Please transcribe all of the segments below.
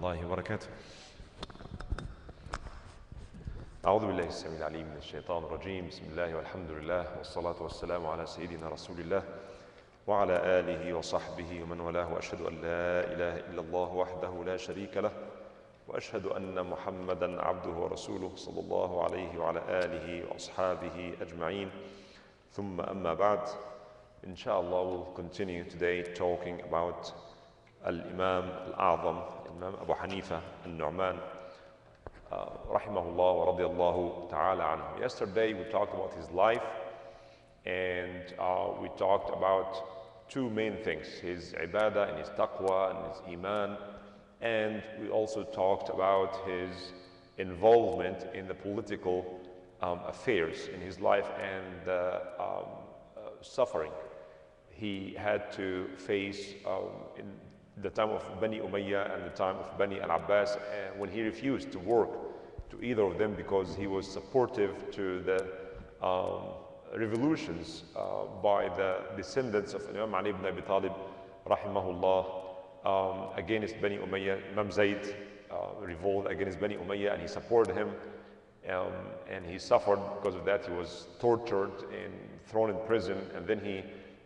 الله وبركاته. أعوذ بالله السميع العليم من الشيطان الرجيم. بسم الله والحمد لله والصلاة والسلام على سيدنا رسول الله وعلى آله وصحبه ومن والاه، وأشهد أن لا إله إلا الله وحده لا شريك له، وأشهد أن محمدا عبده ورسوله صلى الله عليه وعلى آله وأصحابه أجمعين. ثم أما بعد. Inshallah, we'll continue today talking about Al-Imam Al-A'zam, Imam Abu Hanifa Al-Nu'man, rahimahullah wa radiyallahu ta'ala anhu. Yesterday we talked about his life, and we talked about two main things: his ibadah and his taqwa and his iman, and we also talked about his involvement in the political affairs in his life and suffering he had to face in the time of Bani Umayyah and the time of Bani al-Abbas, when he refused to work to either of them because he was supportive to the revolutions by the descendants of Imam Ali ibn Abi Talib rahimahullah against Bani Umayyah. Imam Zayd revolted against Bani Umayyah and he supported him, and he suffered because of that. He was tortured and thrown in prison, and then he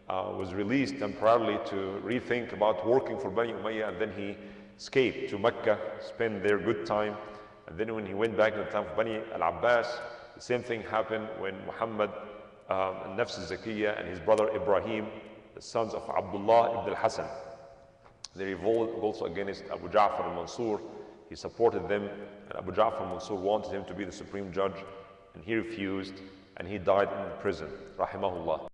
was released temporarily to rethink about working for Bani Umayyah, and then he escaped to Mecca, spent there good time, and then when he went back to the time of Bani al-Abbas, the same thing happened when Muhammad al-Nafs al-Zakiyya and his brother Ibrahim, the sons of Abdullah ibn al-Hasan, they revolted also against Abu Ja'far al-Mansur. He supported them, and Abu Ja'far al-Mansur wanted him to be the supreme judge, and he refused, and he died in prison, rahimahullah.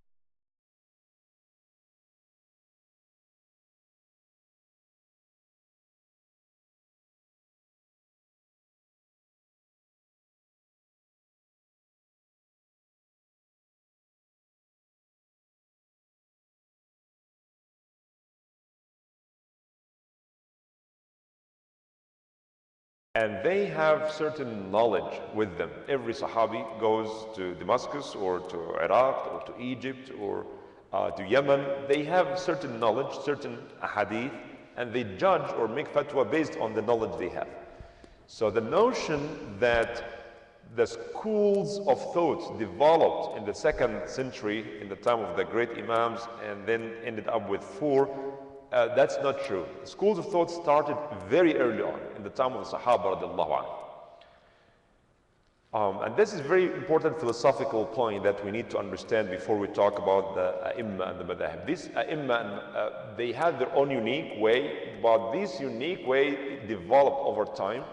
And they have certain knowledge with them. Every Sahabi goes to Damascus or to Iraq or to Egypt or to Yemen. They have certain knowledge, certain ahadith, and they judge or make fatwa based on the knowledge they have. So the notion that the schools of thought developed in the 2nd century in the time of the great Imams and then ended up with 4, that's not true. The schools of thought started very early on in the time of the Sahaba radiallahu anhu. And this is a very important philosophical point that we need to understand before we talk about the A'imma and the Madahib. These A'imma, they had their own unique way, but this unique way developed over time.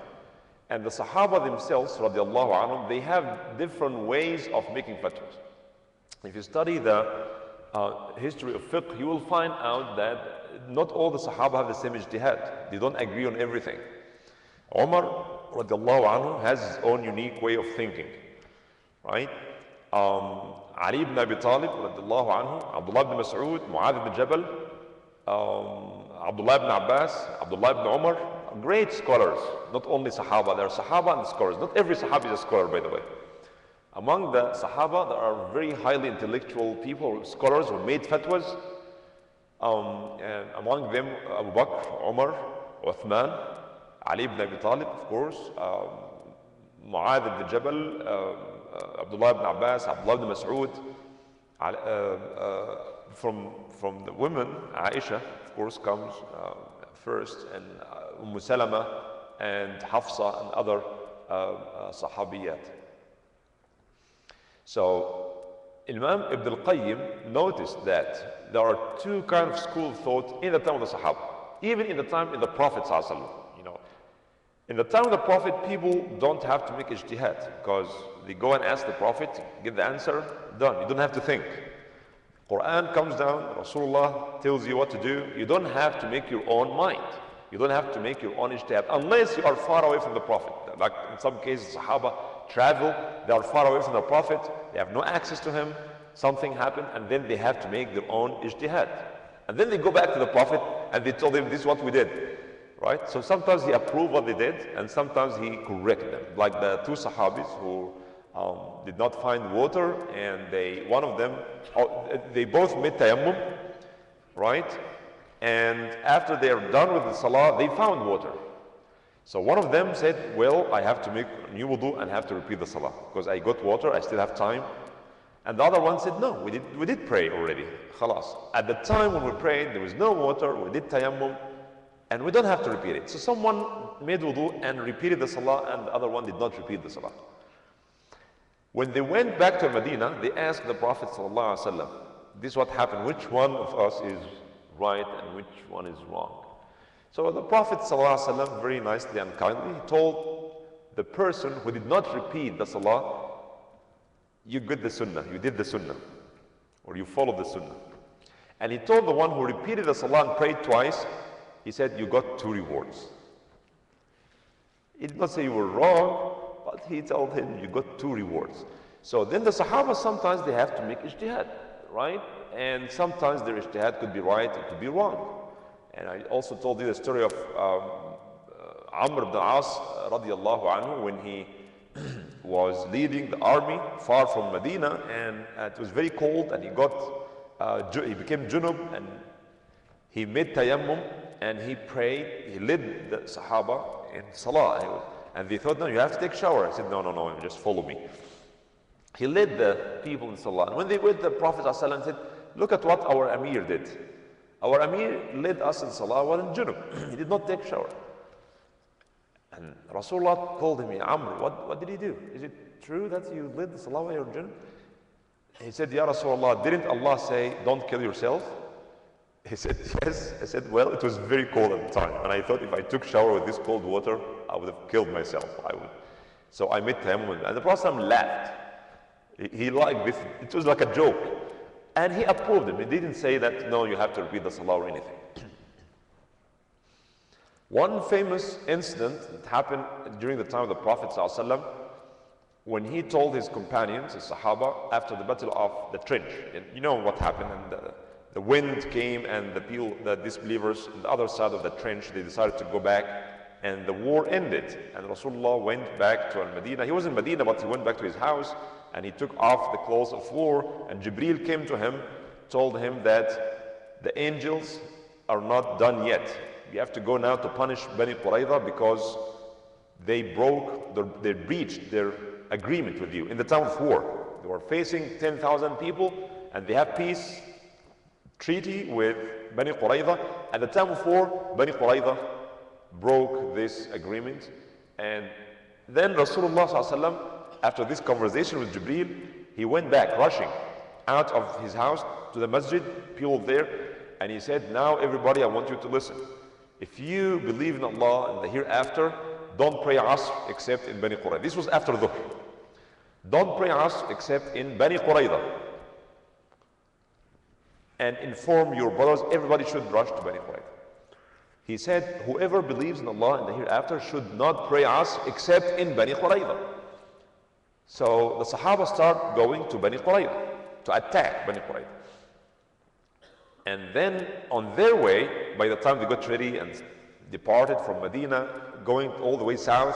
And the Sahaba themselves radiallahu anhum, they have different ways of making fatwas. If you study the history of fiqh, you will find out that not all the Sahaba have the same ijtihad. They don't agree on everything. Umar radiallahu anhu has his own unique way of thinking, right? Ali ibn Abi Talib radiallahu anhu, Abdullah ibn Mas'ud, Mu'adh ibn Jabal, Abdullah ibn Abbas, Abdullah ibn Umar, great scholars. Not only Sahaba, there are Sahaba and scholars. Not every Sahabi is a scholar, by the way. Among the Sahaba, there are very highly intellectual people, scholars who made fatwas. And among them, Abu Bakr, Umar, Uthman, Ali ibn Abi Talib, of course, Mu'adh ibn Jabal, Abdullah ibn Abbas, Abdullah ibn Mas'ud. From the women, Aisha, of course, comes first, and Salama and Hafsa and other Sahabiyat. So Imam Ibn al-Qayyim noticed that there are two kinds of school of thought in the time of the Sahaba, even in the time of the Prophet ﷺ. You know, in the time of the Prophet, people don't have to make ijtihad because they go and ask the Prophet, get the answer, done. You don't have to think. Quran comes down, Rasulullah tells you what to do. You don't have to make your own mind. You don't have to make your own ijtihad unless you are far away from the Prophet. Like in some cases, Sahaba travel, they are far away from the Prophet, they have no access to him, something happened, and then they have to make their own ijtihad. And then they go back to the Prophet and they told him, this is what we did, right? So sometimes he approved what they did, and sometimes he corrected them. Like the two Sahabis who did not find water, and one of them, they both made tayammum, right? And after they are done with the salah, they found water. So one of them said, well, I have to make new wudu and have to repeat the salah because I got water, I still have time. And the other one said, no, we did pray already. Khalas. At the time when we prayed, there was no water, we did tayammum, and we don't have to repeat it. So someone made wudu and repeated the salah, and the other one did not repeat the salah. When they went back to Medina, they asked the Prophet ﷺ, this is what happened, which one of us is right and which one is wrong? So the Prophet ﷺ, very nicely and kindly, told the person who did not repeat the salah, you did the sunnah, or you followed the sunnah. And he told the one who repeated the salah and prayed twice, he said, you got 2 rewards. He did not say you were wrong, but he told him you got 2 rewards. So then the Sahaba, sometimes they have to make ijtihad, right? And sometimes their ijtihad could be right, it could be wrong. And I also told you the story of Amr ibn As radiallahu anhu when he was leading the army far from Medina, and it was very cold, and he became junub, and he made tayammum, and he prayed. He led the Sahaba in salah, and they thought, no, you have to take a shower. I said, no, just follow me. He led the people in salah, and when they went, the Prophet ﷺ said, look at what our Amir did. Our Amir led us in salah while in junub. He did not take a shower. And Rasulullah told him, Amr, what did he do? Is it true that you led the salah while you're in junub? He said, Ya Rasulullah, didn't Allah say, don't kill yourself? He said, yes. I said, well, it was very cold at the time. And I thought if I took shower with this cold water, I would have killed myself. So I made tayammum. And the Prophet laughed. He liked this. It was like a joke. And he approved him. He didn't say that, no, you have to repeat the salah or anything. One famous incident that happened during the time of the Prophet ﷺ, when he told his companions, his Sahaba, after the battle of the trench. And you know what happened, and the wind came, and the disbelievers on the other side of the trench, they decided to go back, and the war ended. And Rasulullah went back to Al-Medina. He was in Medina, but he went back to his house, and he took off the clothes of war, and Jibreel came to him, told him that the angels are not done yet. You have to go now to punish Bani Qurayza because they breached their agreement with you in the time of war. They were facing 10,000 people, and they have peace treaty with Bani Qurayza. At the time of war, Bani Qurayza broke this agreement, and then Rasulullah ﷺ, after this conversation with Jibreel, he went back rushing out of his house to the masjid, people there, and he said, now everybody, I want you to listen. If you believe in Allah and the hereafter, don't pray Asr except in Bani Qurayza. This was after Dhuhr. Don't pray Asr except in Bani Qurayza. And inform your brothers, everybody should rush to Bani Qurayza. He said, whoever believes in Allah and the hereafter should not pray Asr except in Bani Qurayza. So the Sahaba start going to Bani Qurayza to attack Bani Qurayza. And then on their way, by the time they got ready and departed from Medina, going all the way south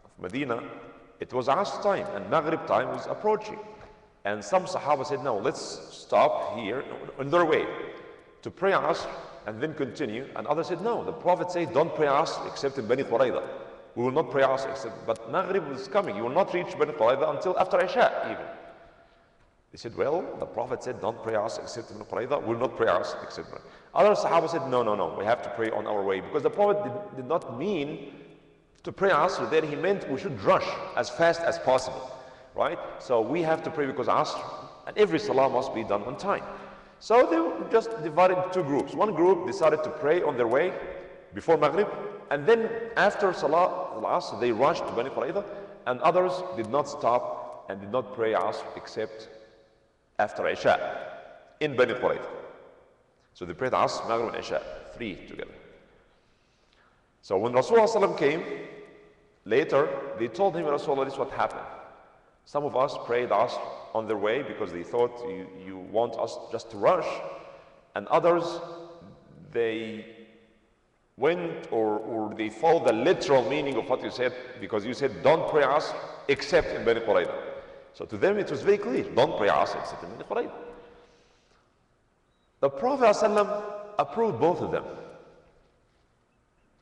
of Medina, it was Asr time and Maghrib time was approaching. And some Sahaba said, no, let's stop here on their way to pray Asr and then continue. And others said, no, the Prophet said, don't pray Asr except in Bani Qurayza. We will not pray Asr except, but Maghrib is coming. You will not reach Bani Qurayza until after Isha even. They said, well, the Prophet said, don't pray Asr except in Bani Qurayza. We will not pray Asr except in Bani Qurayza. Other Sahaba said, no, we have to pray on our way. Because the Prophet did not mean to pray Asr there. He meant we should rush as fast as possible. Right? So we have to pray because Asr and every Salah must be done on time. So they were just divided into 2 groups. One group decided to pray on their way before Maghrib, and then after Salah al-Asr they rushed to Bani Qurayza, and others did not stop and did not pray Asr except after Isha in Bani Qurayza. So they prayed Asr, Maghrib and Isha, 3 together. So when Rasulullah came later, they told him, Rasulullah, this is what happened. Some of us prayed Asr on their way because they thought you want us just to rush, and others, they went or they followed the literal meaning of what you said, because you said don't pray Asr except in Bani Qurayza. So to them it was very clear, don't pray Asr except in Bani Qurayza. The Prophet ﷺ approved both of them.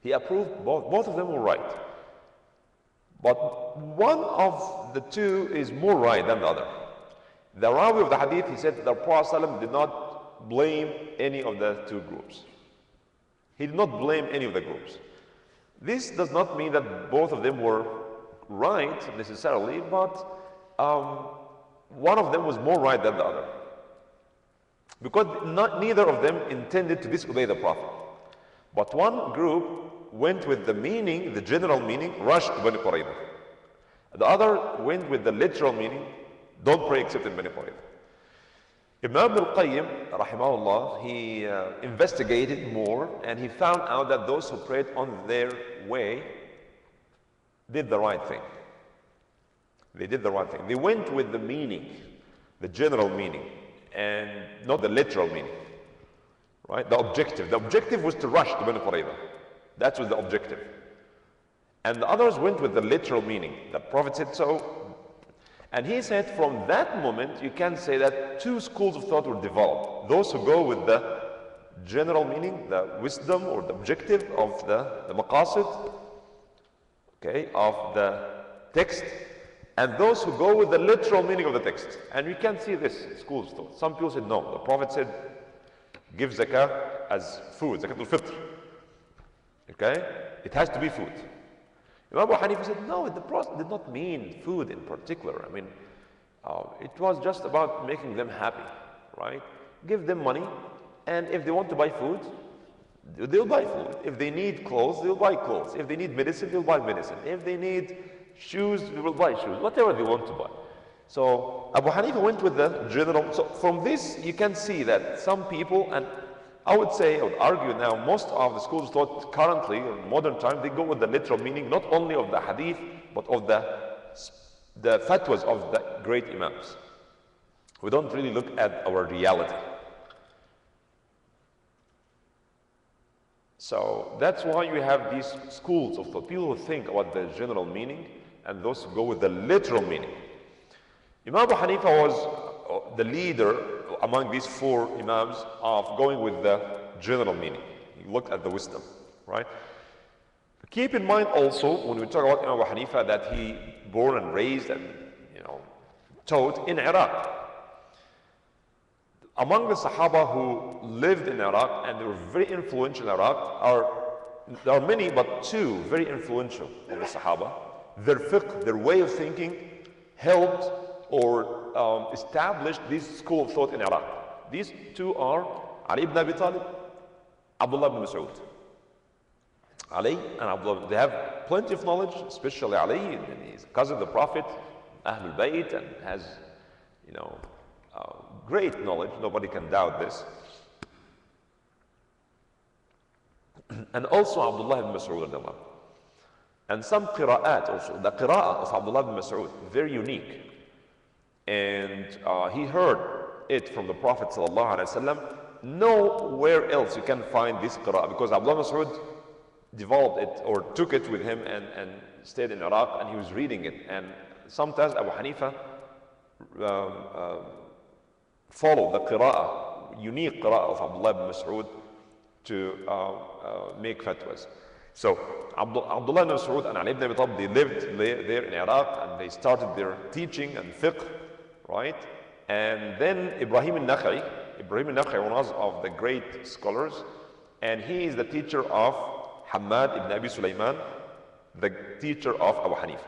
He approved both. Both of them were right. But one of the two is more right than the other. The Rawi of the hadith, he said the Prophet ﷺ did not blame any of the two groups. He did not blame any of the groups. This does not mean that both of them were right necessarily, but one of them was more right than the other. Because neither of them intended to disobey the Prophet. But one group went with the meaning, the general meaning, rush to Bani Qurayza. The other went with the literal meaning, don't pray except in Bani Qurayza. Imam al-Qayyim, rahimahullah, he investigated more and he found out that those who prayed on their way did the right thing. They did the right thing. They went with the meaning, the general meaning, and not the literal meaning. Right? The objective. The objective was to rush to Bani Qurayza. That was the objective. And the others went with the literal meaning. The Prophet said so. And he said from that moment, you can say that two schools of thought were developed. Those who go with the general meaning, the wisdom or the objective of the maqasid, okay, of the text, and those who go with the literal meaning of the text. And we can see this in schools of thought. Some people said no. The Prophet said, give zakah as food, zakat al-fitr. Okay? It has to be food. Imam Abu Hanifa said, no, the Prophet did not mean food in particular. I mean, it was just about making them happy, right? Give them money, and if they want to buy food, they'll buy food. If they need clothes, they'll buy clothes. If they need medicine, they'll buy medicine. If they need shoes, they will buy shoes. Whatever they want to buy. So Abu Hanifa went with the general. So from this, you can see that some people, and I would argue now, most of the schools of thought currently, in modern time, they go with the literal meaning, not only of the hadith, but of the fatwas of the great Imams. We don't really look at our reality. So that's why you have these schools of thought. People who think about the general meaning, and those who go with the literal meaning. Imam Abu Hanifa was the leader among these four Imams of going with the general meaning. He looked at the wisdom, right? Keep in mind also, when we talk about Imam Abu Hanifa, that he born and raised and taught in Iraq. Among the Sahaba who lived in Iraq and they were very influential in Iraq, there are many, but two very influential of the Sahaba. Their fiqh, their way of thinking, helped or established this school of thought in Iraq. These two are Ali ibn Abi Talib, Abdullah ibn Mas'ud. Ali and Abdullah, they have plenty of knowledge, especially Ali, and he's a cousin of the Prophet, Ahlul Bayt, and has, great knowledge. Nobody can doubt this. And also Abdullah ibn Mas'ud. And some qira'at also. The qira'ah of Abdullah ibn Mas'ud, very unique. And he heard it from the Prophet ﷺ. Nowhere else you can find this qira'ah, because Abdullah Mas'ud developed it or took it with him and stayed in Iraq, and he was reading it. And sometimes Abu Hanifa followed the qira'ah, unique qira'ah of Abdullah ibn Mas'ud to make fatwas. So Abdullah ibn Mas'ud and Ali ibn Abi Talib, they lived there in Iraq, and they started their teaching and fiqh, right? And then Ibrahim al-Nakha'i, one of the great scholars, and he is the teacher of Hammad ibn Abi Sulaiman, the teacher of Abu Hanifa.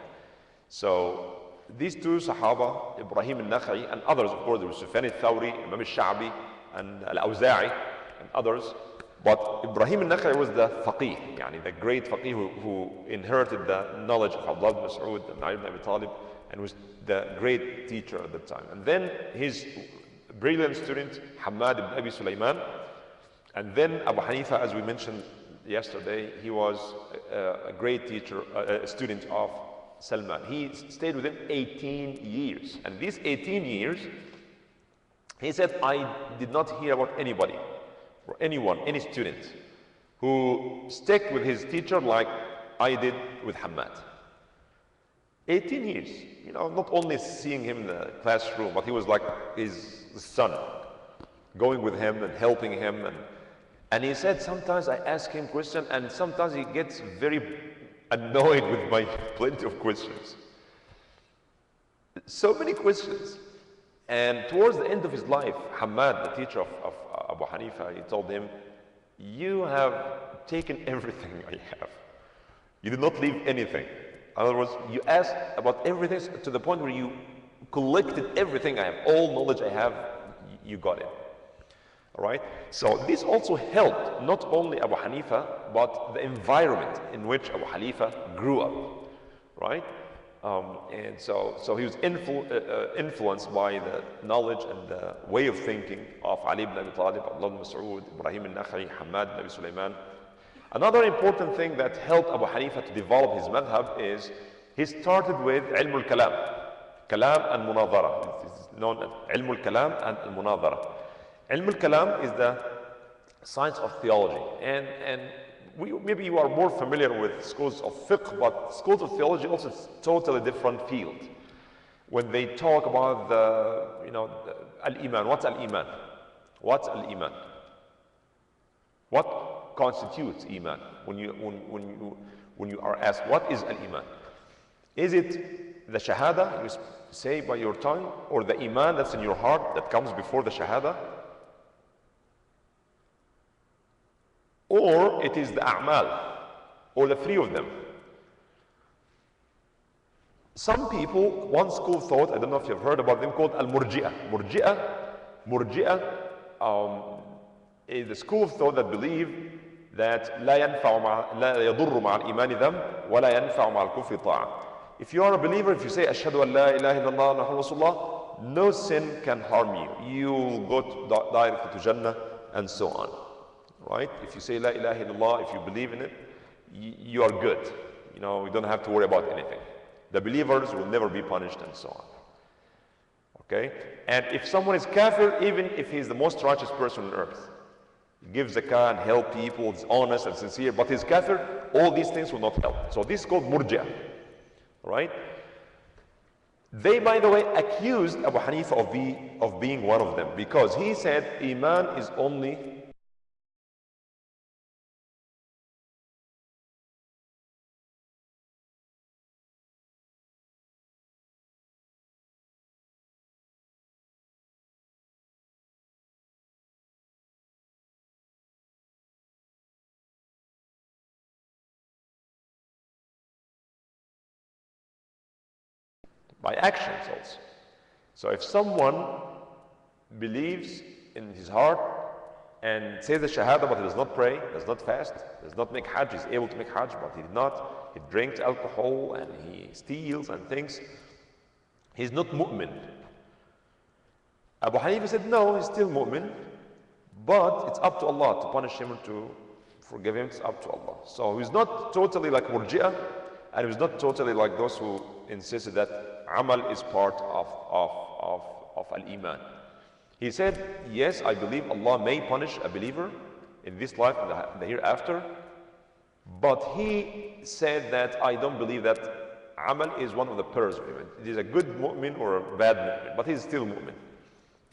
So these two Sahaba, Ibrahim al-Nakha'i and others, of course, there was Sufyan al-Thawri, Imam al-Sha'bi, and al-Awza'i, and others. But Ibrahim al-Nakha'i was the faqih, the great faqih who inherited the knowledge of Abdullah ibn Mas'ud and Ali ibn Abi Talib, and was the great teacher at that time. And then his brilliant student, Hammad ibn Abi Sulaiman, and then Abu Hanifa, as we mentioned yesterday, he was a great teacher, a student of Salman. He stayed with him 18 years. And these 18 years, he said, I did not hear about anybody, or anyone, any student, who stuck with his teacher like I did with Hammad. 18 years, not only seeing him in the classroom, but he was like his son, going with him and helping him. And he said, sometimes I ask him questions, and sometimes he gets very annoyed with my plenty of questions. So many questions. And towards the end of his life, Hamad, the teacher of Abu Hanifa, he told him, you have taken everything I have. You did not leave anything. In other words, you asked about everything to the point where you collected everything I have. All knowledge I have, you got it. All right? So this also helped not only Abu Hanifa, but the environment in which Abu Hanifa grew up. Right? And so he was influenced by the knowledge and the way of thinking of Ali ibn Abi Talib, Abdullah ibn Mas'ud, Ibrahim al-Nakha'i, Hamad ibn Abi Sulaiman. Another important thing that helped Abu Hanifa to develop his madhab is he started with ilm al-kalam, kalam and munadhara. It's known as ilm al-kalam and al-munadhara. Ilm al-kalam is the science of theology, and maybe you are more familiar with schools of fiqh, but schools of theology also is a totally different field. When they talk about al-iman, what's al-iman? What's al-iman? What constitutes iman? When you are asked, what is al-iman? Is it the shahada you say by your tongue, or the iman that's in your heart that comes before the shahada? Or it is the a'mal, or the three of them. Some people, one school of thought, I don't know if you've heard about them, called al-murji'ah. Murji'ah is the school of thought that believe that لا يضر مع الإيمان ذنب ولا ينفع مع الكفر طاعة. If you are a believer, if you say أشهد أن لا إله إلا الله محمد رسول الله, no sin can harm you. You will go directly to Jannah and so on. Right? If you say La ilaha illallah, if you believe in it, you are good. You don't have to worry about anything. The believers will never be punished and so on. Okay? And if someone is kafir, even if he's the most righteous person on earth, he gives zakah and help people, is honest and sincere, but he's kafir, all these things will not help. So this is called murji'ah. Right? They, by the way, accused Abu Hanifa of being one of them, because he said iman is only by actions also. So if someone believes in his heart and says the shahada, but he does not pray, does not fast, does not make hajj, he's able to make hajj, but he did not, he drinks alcohol and he steals and things, he's not mu'min. Abu Hanifa said, no, he's still mu'min, but it's up to Allah to punish him or to forgive him. It's up to Allah. So he's not totally like murji'ah, and he's not totally like those who insisted that amal is part of al-iman. He said, yes, I believe Allah may punish a believer in this life and the hereafter, but he said that I don't believe that amal is one of the pillars of iman. It is a good mu'min or a bad mu'min, but he's still mu'min.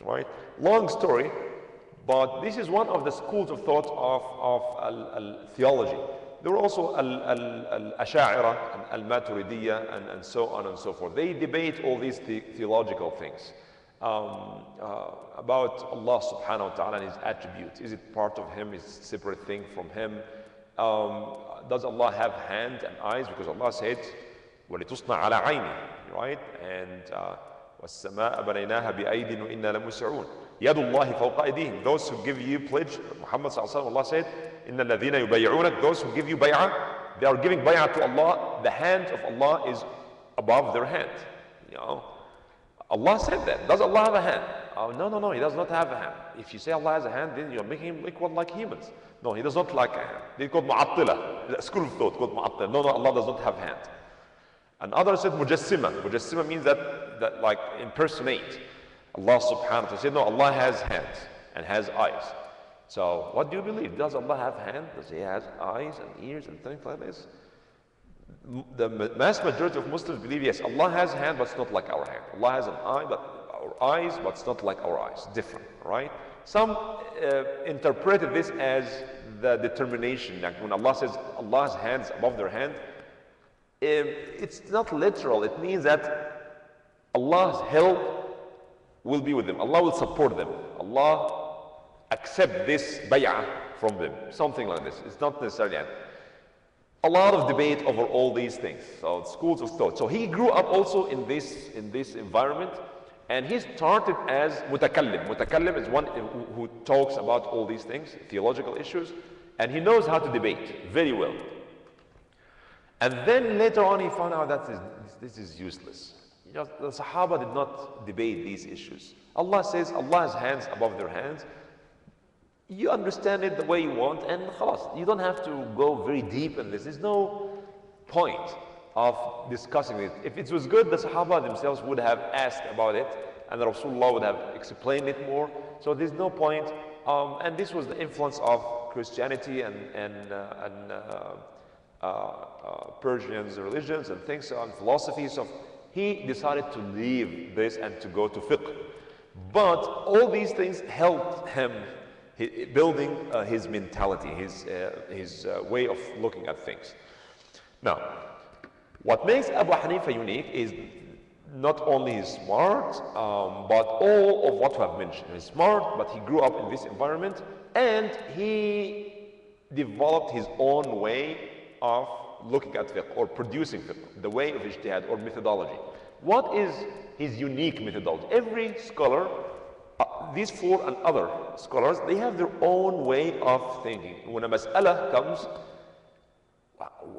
Right? Long story, but this is one of the schools of thought of theology. There were also al-Asha'ira and al-Maturidiyya and so on and so forth. They debate all these theological things about Allah subhanahu wa ta'ala and His attributes. Is it part of Him? Is it a separate thing from Him? Does Allah have hands and eyes? Because Allah said, وَلِتُصْنَعَ عَلَى عَيْنِي, right? And وَالسَّمَاءَ بَنَيْنَاهَا بِأَيْدٍ وَإِنَّا لَمُسْرِعُونَ يَدُ اللَّهِ فَوْقَ أَيْدِيهِمْ. Those who give you pledge, Muhammad sallallahu alaihi wasallam, Allah said, إِنَّ الَّذِينَ يُبَيِّعُونَكَ, those who give you bay'ah, they are giving bay'ah to Allah. The hand of Allah is above their hand. Allah said that. Does Allah have a hand? Oh, no, He does not have a hand. If you say Allah has a hand, then you're making Him equal like humans. No, He does not like a hand. They called mu'attila, a school of thought called mu'attila. No, Allah does not have a hand. And others said mujassima. Mujassima means that like impersonate Allah subhanahu wa ta'ala. Said no, Allah has hands and has eyes. So what do you believe? Does Allah have hands? Does He have eyes and ears and things like this? The vast majority of Muslims believe yes, Allah has a hand, but it's not like our hand. Allah has an eye, but our eyes, but it's not like our eyes. Different, right? Some interpreted this as the determination. Like when Allah says Allah's hands above their hand, it's not literal. It means that Allah's help will be with them. Allah will support them. Allah accept this bay'ah from them. Something like this. It's not necessarily a lot of debate over all these things. So schools of thought. So he grew up also in this environment, and he started as mutakallim. Mutakallim is one who talks about all these things, theological issues, and he knows how to debate very well. And then later on he found out that this is useless. You know, the Sahaba did not debate these issues. Allah says Allah's hands above their hands. You understand it the way you want, and khalas, you don't have to go very deep in this. There's no point of discussing it. If it was good, the Sahaba themselves would have asked about it, and the Rasulullah would have explained it more. So there's no point. And this was the influence of Christianity and Persian religions and things on philosophy. So he decided to leave this and to go to fiqh. But all these things helped him building his mentality, his way of looking at things. Now, what makes Abu Hanifa unique is not only he's smart, but all of what we have mentioned. He's smart, but he grew up in this environment, and he developed his own way of looking at fiqh or producing fiqh, the way of ijtihad or methodology. What is his unique methodology? Every scholar, these four and other scholars, they have their own way of thinking. When a mas'ala comes,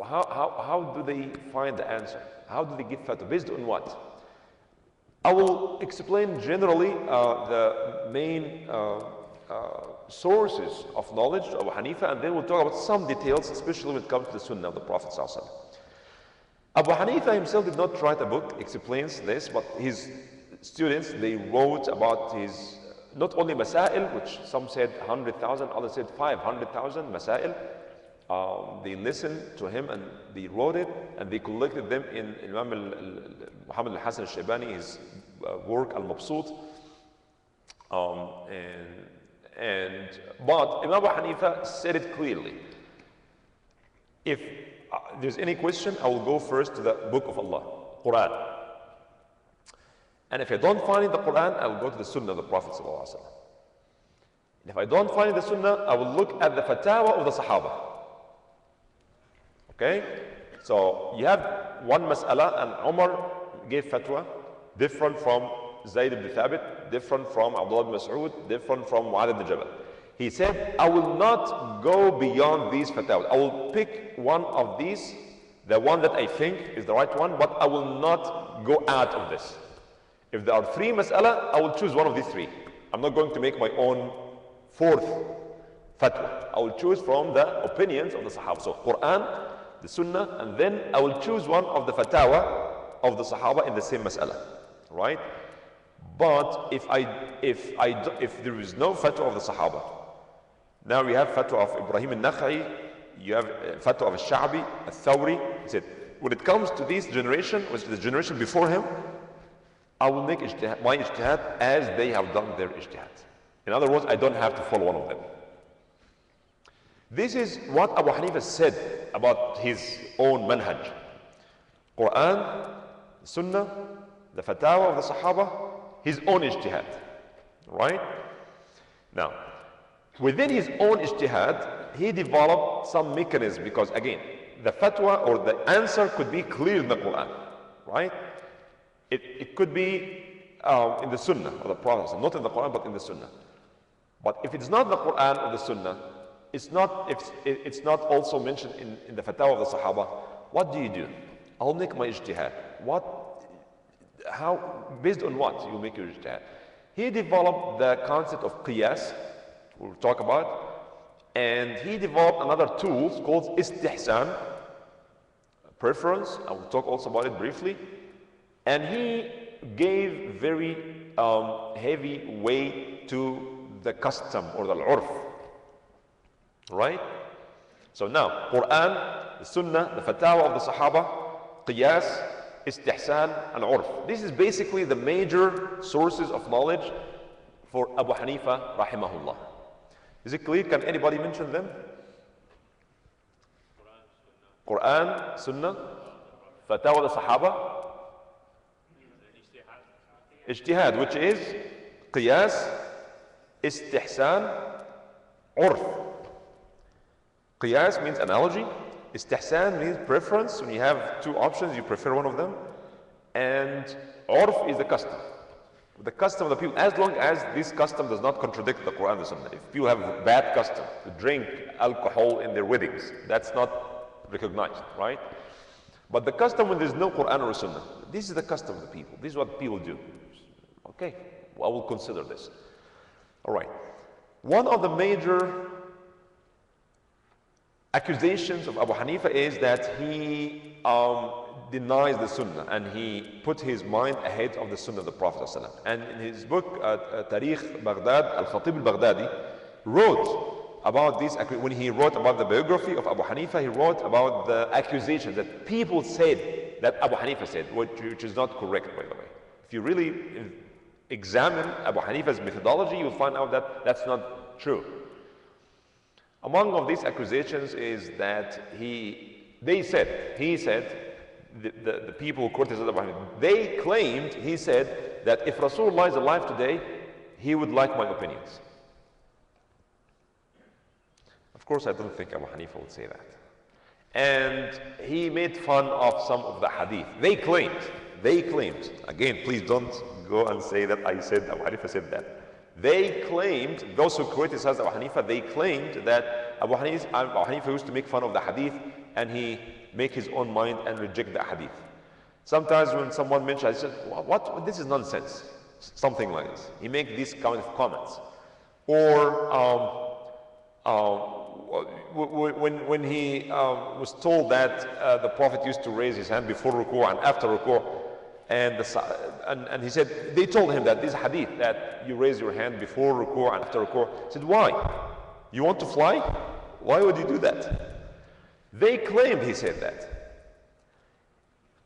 how do they find the answer? How do they give fatwa? Based on what? I will explain generally the main sources of knowledge of Abu Hanifa, and then we'll talk about some details, especially when it comes to the Sunnah of the Prophet ﷺ. Abu Hanifa himself did not write a book, explains this, but his students, they wrote about his, not only masail, which some said 100,000, others said 500,000 masail. They listened to him and they wrote it, and they collected them in Imam Muhammad al-Hasan al-Shaybani, his work al-Mabsut. But Imam Abu Hanifa said it clearly. If there's any question, I will go first to the Book of Allah, Quran. And if I don't find in the Quran, I will go to the Sunnah of the Prophet ﷺ. And if I don't find the Sunnah, I will look at the fatwa of the Sahaba. Okay? So you have one mas'ala, and Umar gave fatwa different from Zayd ibn Thabit, different from Abdullah ibn Mas'ud, different from Mu'adh ibn Jabal. He said, I will not go beyond these fatwas. I will pick one of these, the one that I think is the right one, but I will not go out of this. If there are three mas'ala, I will choose one of these three. I'm not going to make my own fourth fatwa. I will choose from the opinions of the Sahaba. So Quran, the Sunnah, and then I will choose one of the fatwa of the Sahaba in the same mas'ala. Right? But if there is no fatwa of the Sahaba, now we have fatwa of Ibrahim al-Nakha'i, you have fatwa of al-Sha'bi, al-Thawri. He said, when it comes to this generation, which is the generation before him, I will make my ijtihad as they have done their ijtihad. In other words, I don't have to follow one of them. This is what Abu Hanifa said about his own manhaj. Quran, Sunnah, the fatwa of the Sahaba, his own ijtihad. Right? Now, within his own ijtihad, he developed some mechanism, because again, the fatwa or the answer could be clear in the Quran. Right? It could be in the Sunnah of the Prophet, not in the Quran, but in the Sunnah. But if it's not the Quran or the Sunnah, it's not also mentioned in the fatwa of the Sahaba, what do? I'll make my ijtihad. Based on what you make your ijtihad? He developed the concept of qiyas, we'll talk about, and he developed another tool called istihsan, preference, I will talk also about it briefly. And he gave very heavy weight to the custom or the urf. Right? So now, Quran, the Sunnah, the fatwa of the Sahaba, qiyas, istihsan, and urf. This is basically the major sources of knowledge for Abu Hanifa rahimahullah. Is it clear? Can anybody mention them? Quran, Sunnah, Fatawa the Sahaba, Ijtihad, which is Qiyas, Istihsan, Urf. Qiyas means analogy, Istihsan means preference. When you have two options, you prefer one of them. And Urf is the custom. The custom of the people, as long as this custom does not contradict the Quran and the Sunnah. If people have a bad custom to drink alcohol in their weddings, that's not recognized, right? But the custom when there's no Quran or Sunnah, this is the custom of the people. This is what people do. Okay, well, I will consider this. All right. One of the major accusations of Abu Hanifa is that he denies the Sunnah and he put his mind ahead of the Sunnah of the Prophet ﷺ. And in his book, Tarikh Baghdad, Al-Khatib al-Baghdadi wrote about this. When he wrote about the biography of Abu Hanifa, he wrote about the accusations that people said that Abu Hanifa said, which is not correct, by the way. If you really examine Abu Hanifa's methodology, you'll find out that that's not true. Among of these accusations is that he said, the people who criticized Abu Hanifa, they claimed, he said, that if Rasulullah is alive today, he would like my opinions. Of course, I don't think Abu Hanifa would say that. And he made fun of some of the hadith. They claimed, again, please don't go and say that I said Abu Hanifa said that. They claimed, those who criticized Abu Hanifa, they claimed that Abu Hanifa used to make fun of the hadith and he make his own mind and reject the hadith. Sometimes when someone mentioned, I said, what? This is nonsense. Something like this. He make these kind of comments. Or when he was told that the Prophet used to raise his hand before ruku' and after ruku', and he said, they told him that this hadith, that you raise your hand before ruku' and after ruku'. He said, why? You want to fly? Why would you do that? They claimed he said that.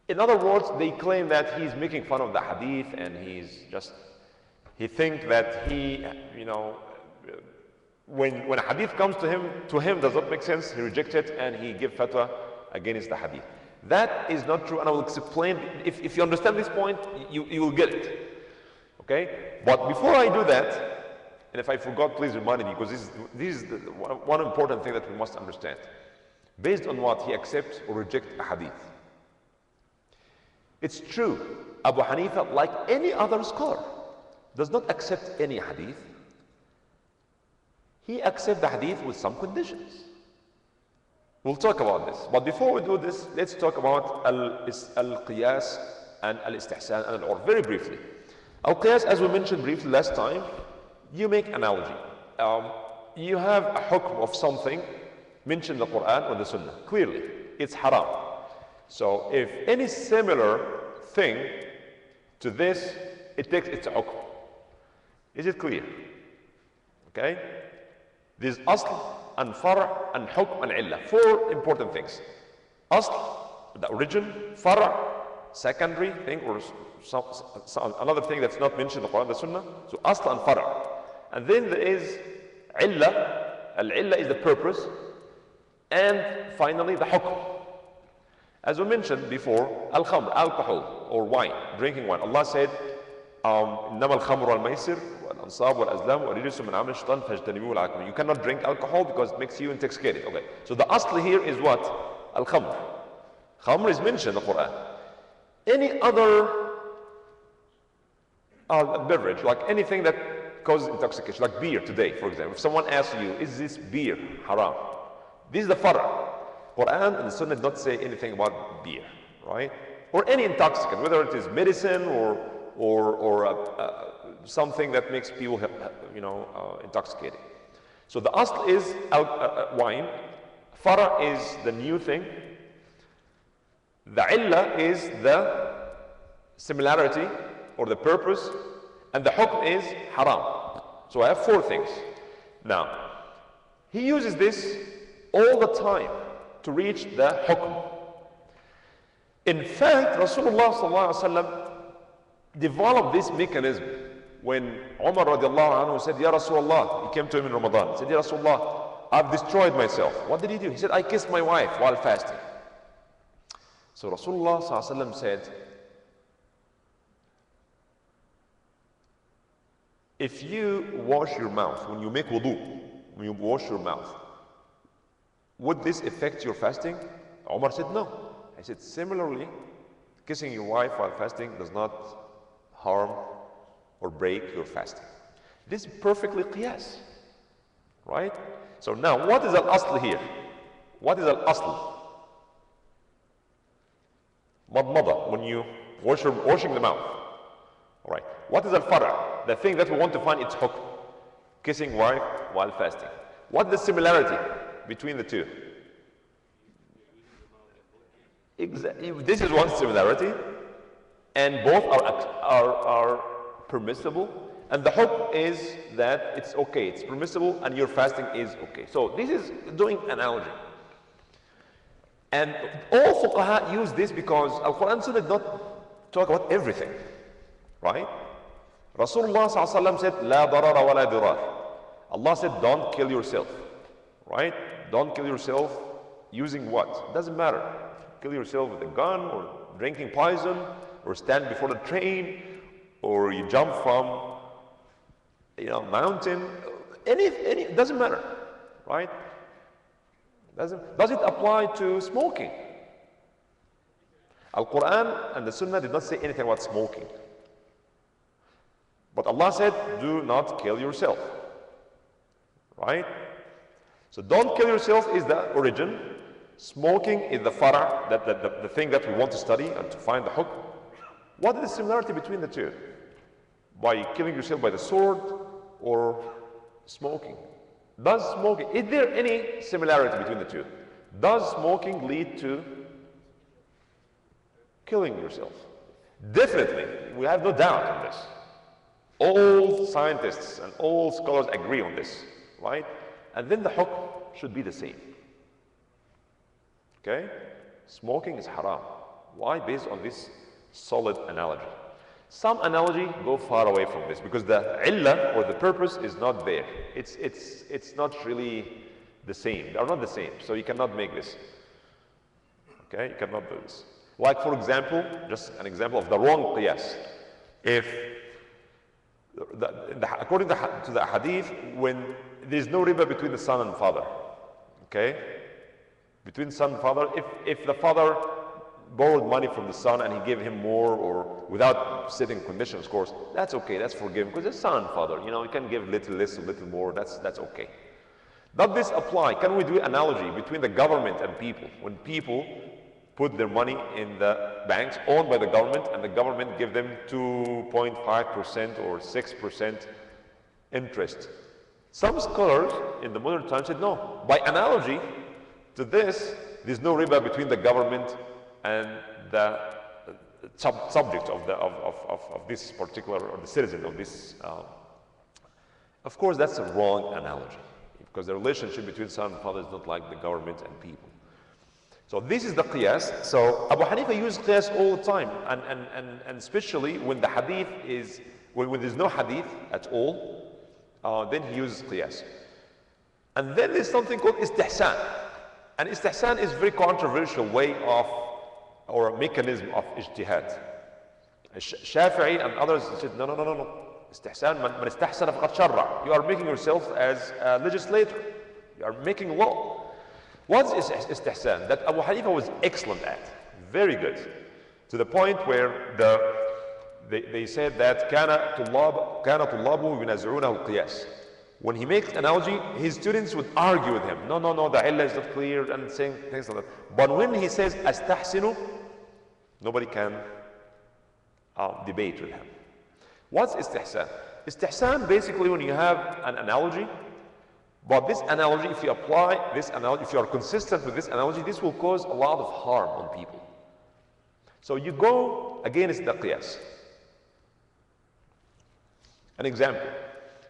In other words, they claim that he's making fun of the hadith and he think that he, when a hadith comes to him does not make sense, he rejects it and he give fatwa against the hadith. That is not true, and I will explain. If you understand this point, you will get it. Okay? But before I do that, and if I forgot, please remind me, because this is one important thing that we must understand. Based on what he accepts or rejects a hadith. It's true, Abu Hanifa, like any other scholar, does not accept any hadith. He accepts the hadith with some conditions. We'll talk about this. But before we do this, let's talk about al-qiyas and al-istihsan and al-urf very briefly. Al-qiyas, as we mentioned briefly last time, you make analogy. You have a hukm of something mentioned in the Quran or the Sunnah. Clearly, it's haram. So if any similar thing to this, it takes its hukm. Is it clear? Okay? There's asl and far' and hukm and illah. Four important things. Asl, the origin. Far', secondary thing, or another thing that's not mentioned in the Quran and the Sunnah. So asl and far'. And then there is illah. Al-illah is the purpose. And finally, the hukm. As we mentioned before, al-khamr, alcohol or wine, drinking wine. Allah said, إنما الخمر والميسر والأنصاب والأزلام ورجس من عمل الشيطان فاجتنبوه لعلكم. You cannot drink alcohol because it makes you intoxicated. Okay. So the asl here is what? Al-khamr. Khamr is mentioned in the Quran. Any other beverage, like anything that causes intoxication, like beer today, for example. If someone asks you, is this beer haram? This is the fara. Quran and the Sunnah do not say anything about beer, right? Or any intoxicant, whether it is medicine or something that makes people, intoxicated. So the asl is wine. Fara is the new thing. The illah is the similarity or the purpose, and the hukm is haram. So I have four things. Now, he uses this all the time to reach the hukm. In fact, Rasulullah ﷺ developed this mechanism when Umar radiallahu anhu said, Ya Rasulullah, he came to him in Ramadan, he said, Ya Rasulullah, I've destroyed myself. What did he do? He said, I kissed my wife while fasting. So Rasulullah sallallahu alaihi wasallam said, if you wash your mouth, when you make wudu, when you wash your mouth, would this affect your fasting? Umar said, no. I said, similarly, kissing your wife while fasting does not harm or break your fasting. This is perfectly qiyas, right? So now, what is al-asl here? What is al-asl? Madmada, when you washing the mouth. All right. What is al-fara'? The thing that we want to find its hukm. Kissing wife while fasting. What is the similarity between the two? This is one similarity, and both are permissible. And the hukm is that it's okay, it's permissible, and your fasting is okay. So this is doing analogy. And all fuqaha use this because Al-Quran Sunnah did not talk about everything, right? Rasulullah sallallahu alaihi wasallam said, "La darara wa la dirar." Allah said, "Don't kill yourself," right? Don't kill yourself using what? Doesn't matter. Kill yourself with a gun, or drinking poison, or stand before the train, or you jump from, mountain. Any doesn't matter, right? Does it apply to smoking? Al-Quran and the Sunnah did not say anything about smoking. But Allah said, do not kill yourself. Right? So don't kill yourself is the origin. Smoking is the fara', the thing that we want to study and to find the hukm. What is the similarity between the two? By killing yourself by the sword or smoking? Does smoking, is there any similarity between the two? Does smoking lead to killing yourself? Definitely, we have no doubt on this. All scientists and all scholars agree on this, right? And then the hukm should be the same. Okay? Smoking is haram. Why? Based on this solid analogy. Some analogy go far away from this because the illah or the purpose is not there. It's not really the same. They are not the same. So you cannot make this. Okay? You cannot do this. Like for example, just an example of the wrong qiyas. If according to the hadith, when there is no riba between the son and father, okay? Between son and father, if the father borrowed money from the son and he gave him more, or without setting conditions, of course, that's okay, that's forgiven, because it's son and father, you can give little less, a little more, that's okay. Does this apply? Can we do analogy between the government and people? When people put their money in the banks owned by the government, and the government give them 2.5% or 6% interest. Some scholars in the modern times said no. By analogy to this, there's no riba between the government and the subject of this particular, or the citizen of this. Of course, that's a wrong analogy, because the relationship between son and father is not like the government and people. So this is the qiyas. So Abu Hanifa used qiyas all the time, and especially when the hadith is, when there's no hadith at all, then he uses qiyas. And then there's something called istihsan. And istihsan is a very controversial way of, or a mechanism of ijtihad. Shafi'i and others said, no. Istihsan, man istahsana faqad sharra. You are making yourself as a legislator. You are making law. What is istihsan? That Abu Hanifa was excellent at, very good, to the point where they said that كان طلابه ينازعونه القياس. When he makes analogy, his students would argue with him. No, the illah is not clear, and saying things like that. But when he says astahsinu, nobody can debate with him. What's istihsan? Istihsan, basically, when you have an analogy, but this analogy, if you apply this analogy, if you are consistent with this analogy, this will cause a lot of harm on people. So you go against the qiyas. An example.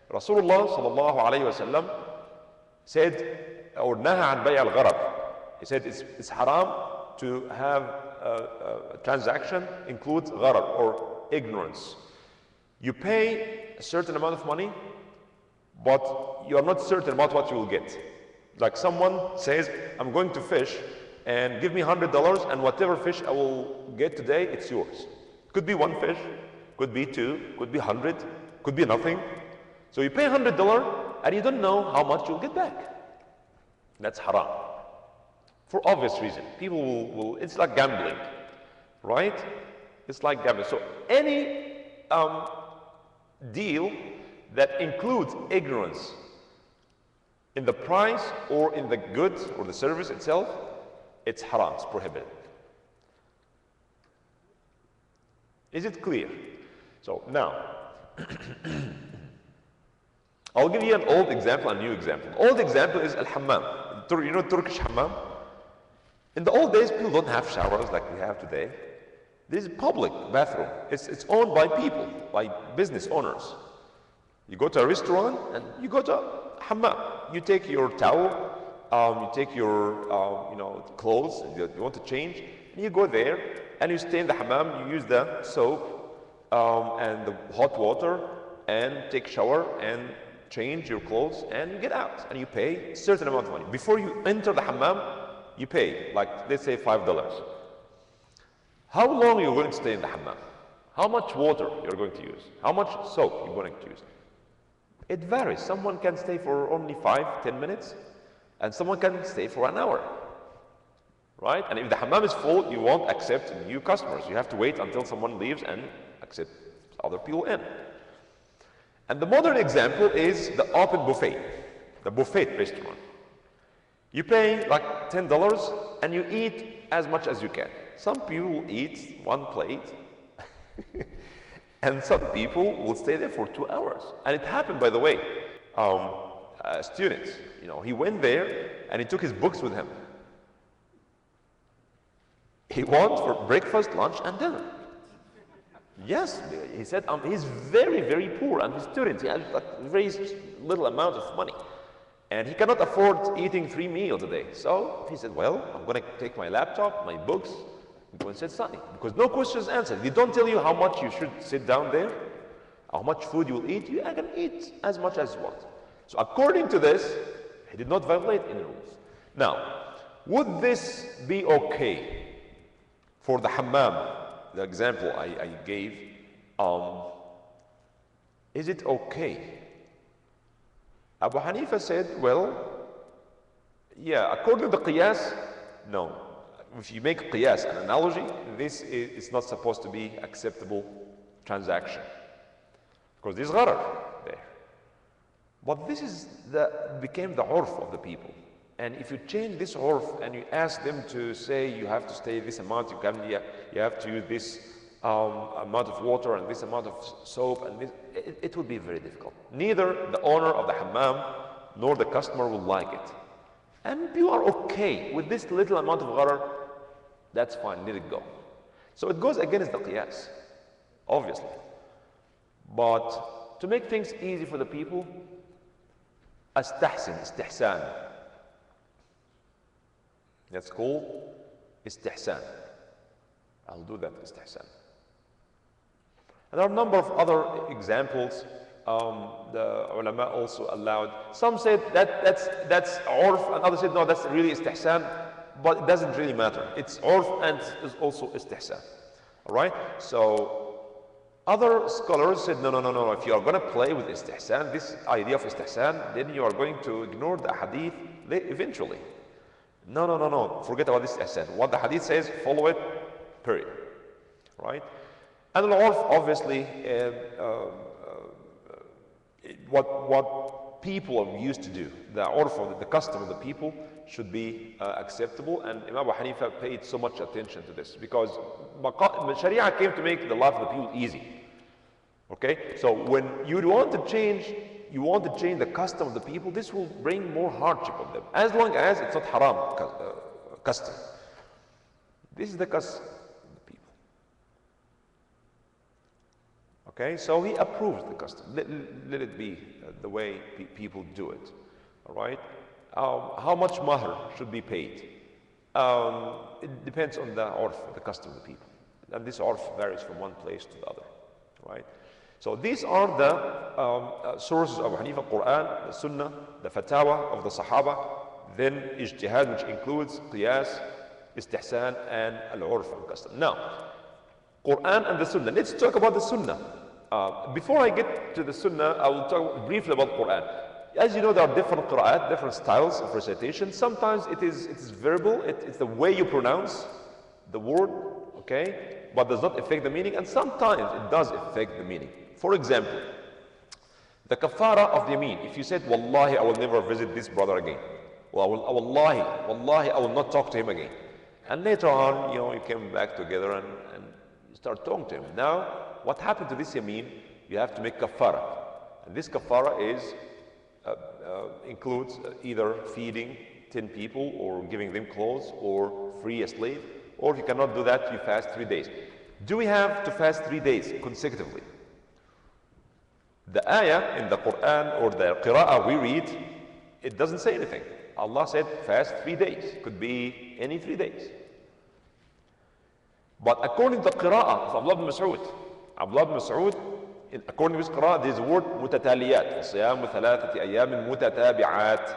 Rasulullah sallallahu alayhi wa sallam said, or naha an bay' al-gharar. He said it's haram to have a transaction includes gharar, or ignorance. You pay a certain amount of money, but you are not certain about what you will get. Like someone says, I'm going to fish and give me $100 and whatever fish I will get today, it's yours. Could be one fish, could be two, could be 100, could be nothing. So you pay $100 and you don't know how much you'll get back. That's haram. For obvious reason. People will it's like gambling, right? It's like gambling. So any deal that includes ignorance in the price or in the goods or the service itself, it's haram, it's prohibited. Is it clear? So now, I'll give you an old example and a new example. Old example is al-hammam. You know Turkish hammam? In the old days, people don't have showers like we have today. This is public bathroom. It's owned by people, by business owners. You go to a restaurant and you go to hammam. You take your towel, you take your clothes you want to change, and you go there and you stay in the hammam. You use the soap and the hot water and take a shower and change your clothes and you get out and you pay a certain amount of money. Before you enter the hammam, you pay, like let's say $5. How long are you going to stay in the hammam? How much water you're going to use? How much soap you're going to use? It varies. Someone can stay for only 5-10 minutes and someone can stay for an hour, right? And if the hammam is full, you won't accept new customers. You have to wait until someone leaves and accept other people in. And the modern example is the open buffet, the buffet restaurant. You pay like $10 and you eat as much as you can. Some people will eat one plate and some people will stay there for 2 hours. And it happened, by the way, students, he went there and he took his books with him. He went for breakfast, lunch, and dinner. Yes, he said he's very, very poor and his students, he has like very little amount of money. And he cannot afford eating 3 meals a day. So he said, well, I'm going to take my laptop, my books, and go and sit study. Because no questions answered. They don't tell you how much you should sit down there, how much food you will eat. You can eat as much as you want. So according to this, he did not violate any rules. Now, would this be okay for the hammam, the example I gave? Is it okay? Abu Hanifa said, well, yeah, according to the qiyas, no. If you make qiyas, an analogy, this is not supposed to be acceptable transaction. Because there's gharar there. But this is became the urf of the people. And if you change this urf and you ask them to say you have to stay this amount, you have to use this amount of water and this amount of soap, and this, it would be very difficult. Neither the owner of the hammam nor the customer will like it. And you are okay with this little amount of gharar, that's fine, let it go. So it goes against the qiyas, obviously. But to make things easy for the people, istihsan. That's called istihsan. I'll do that, istihsan. And there are a number of other examples. The ulama also allowed. Some said that's urf, and others said no, that's really istihsan, but it doesn't really matter. It's urf and it's also istihsan. All right. So other scholars said no. If you are going to play with istihsan, this idea of istihsan, then you are going to ignore the hadith eventually. No. Forget about this istihsan. What the hadith says, follow it. Period. Right. And al-urf, obviously, what people are used to do, the urf of the custom of the people should be acceptable. And Imam Abu Hanifa paid so much attention to this because Sharia came to make the life of the people easy. Okay, so when you want to change the custom of the people, this will bring more hardship on them. As long as it's not haram custom. This is the custom. Okay, so he approves the custom. Let it be the way people do it. All right. How much mahr should be paid? It depends on the urf, the custom of the people, and this urf varies from one place to the other. Right. So these are the sources of Hanifa: Quran, the Sunnah, the Fatawa of the Sahaba, then Ijtihad, which includes Qiyas, Istihsan, and Al-Urf and Custom. Now, Quran and the Sunnah. Let's talk about the Sunnah. Before I get to the Sunnah, I will talk briefly about Quran. As you know, there are different qira'at, different styles of recitation. Sometimes it is verbal, it's the way you pronounce the word, okay, but does not affect the meaning, and sometimes it does affect the meaning. For example, the kafara of the yameen. If you said, Wallahi, I will never visit this brother again. Well, Wallahi, I will not talk to him again. And later on, you came back together and you start talking to him. Now, what happened to this yameen? You have to make kafara. And this kafara includes either feeding 10 people or giving them clothes or free a slave. Or if you cannot do that, you fast 3 days. Do we have to fast 3 days consecutively? The ayah in the Quran or the qira'ah we read, it doesn't say anything. Allah said fast 3 days. Could be any 3 days. But according to the qira'ah of Abdullah ibn Mas'ud, according to his qira'ah, there is a word mutataliyat. صِيَامُ ثَلَاثَةِ أَيَّامٍ مُتَتَابِعَاتٍ.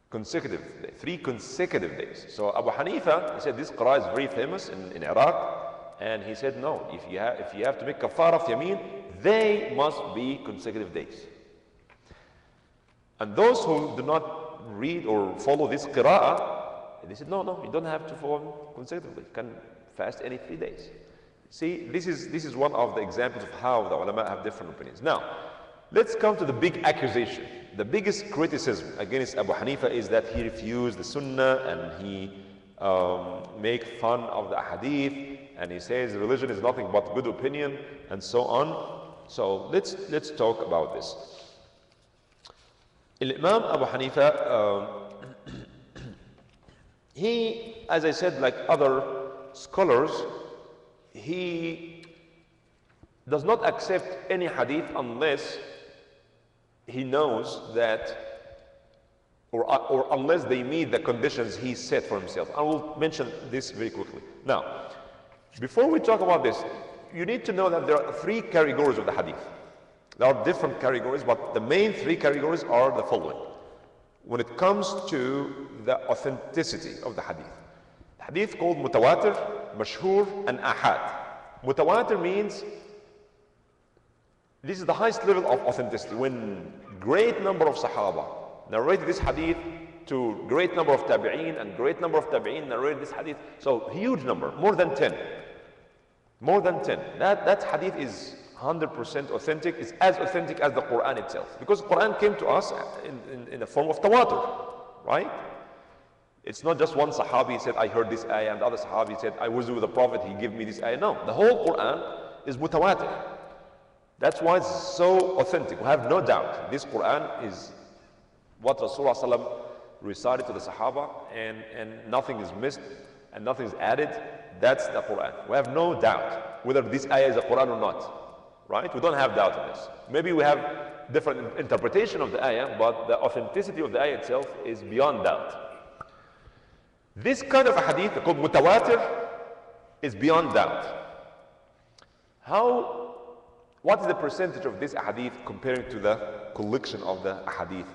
Consecutive, 3 consecutive days. So Abu Hanifa, he said this qira'ah is very famous in Iraq. And he said, no, if you have to make kafara of yameen, they must be consecutive days. And those who do not read or follow this qira'ah, they said, no, you don't have to follow consecutively. You can fast any 3 days. See, this is one of the examples of how the ulama have different opinions. Now, let's come to the big accusation. The biggest criticism against Abu Hanifa is that he refused the sunnah and he make fun of the hadith, and he says religion is nothing but good opinion and so on. So let's talk about this. Imam Abu Hanifa, he, as I said, like other scholars, he does not accept any hadith unless he knows that or unless they meet the conditions he set for himself. I will mention this very quickly. Now, before we talk about this, you need to know that there are 3 categories of the hadith. There are different categories, but the main 3 categories are the following. When it comes to the authenticity of the hadith, the hadith called mutawatir, mashhur, and ahad. Mutawatir means this is the highest level of authenticity. When great number of Sahaba narrated this hadith to great number of tabi'een, and great number of tabi'een narrated this hadith. So huge number, more than 10. More than 10. That hadith is 100% authentic. It's as authentic as the Quran itself. Because the Quran came to us in the form of tawatur, right? It's not just one Sahabi said, I heard this ayah, and the other Sahabi said, I was with the Prophet, he gave me this ayah. No, the whole Quran is mutawatir. That's why it's so authentic. We have no doubt this Quran is what Rasulullah recited to the Sahaba, and nothing is missed and nothing is added. That's the Quran. We have no doubt whether this ayah is the Quran or not, right? We don't have doubt on this. Maybe we have different interpretation of the ayah, but the authenticity of the ayah itself is beyond doubt. This kind of a hadith called mutawatir is beyond doubt. What is the percentage of this hadith comparing to the collection of the hadith?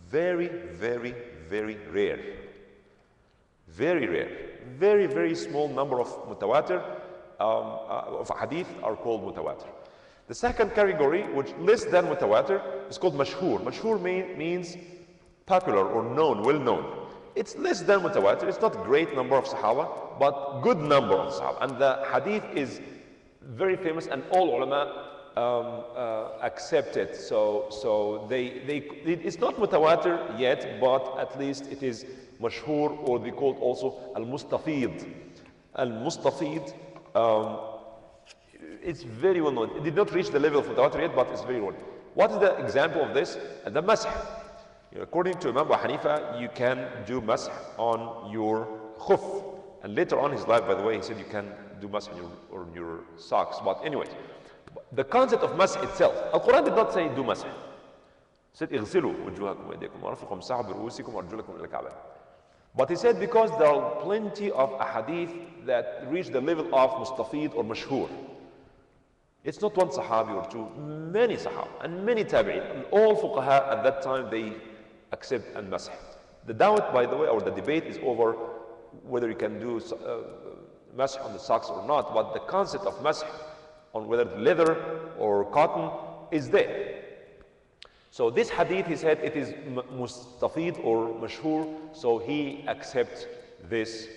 Very, very, very rare. Very rare. Very, very small number of mutawatir, of hadith are called mutawatir. The second category, which less than mutawatir, is called mashhur. Mashhur means popular or known, well known. It's less than mutawatir. It's not great number of Sahaba, but good number of Sahaba. And the hadith is very famous, and all ulama accept it. So it's not mutawatir yet, but at least it is mashhur, or they call it also al-mustafid. Al-mustafid, it's very well known. It did not reach the level of mutawatir yet, but it's very well known. What is the example of this? The masah. According to Imam Abu Hanifa, you can do masah on your khuf. And later on in his life, by the way, he said you can do masah on your socks. But anyways, the concept of masah itself, Al-Quran did not say do masah. It said اغسلوا وجوهكم وأيديكم وأرفقوا امسحوا برؤوسكم وأرجلكم إلى الكعبين. But he said because there are plenty of ahadith that reach the level of mustafid or mashhur. It's not one Sahabi or two, many Sahaba and many Tabi'in. And all Fuqaha at that time, they accept and masah. The doubt, by the way, or the debate is over whether you can do masah on the socks or not, but the concept of masah on whether leather or cotton is there. So this hadith, he said, it is mustafid or mashhur, so he accepts this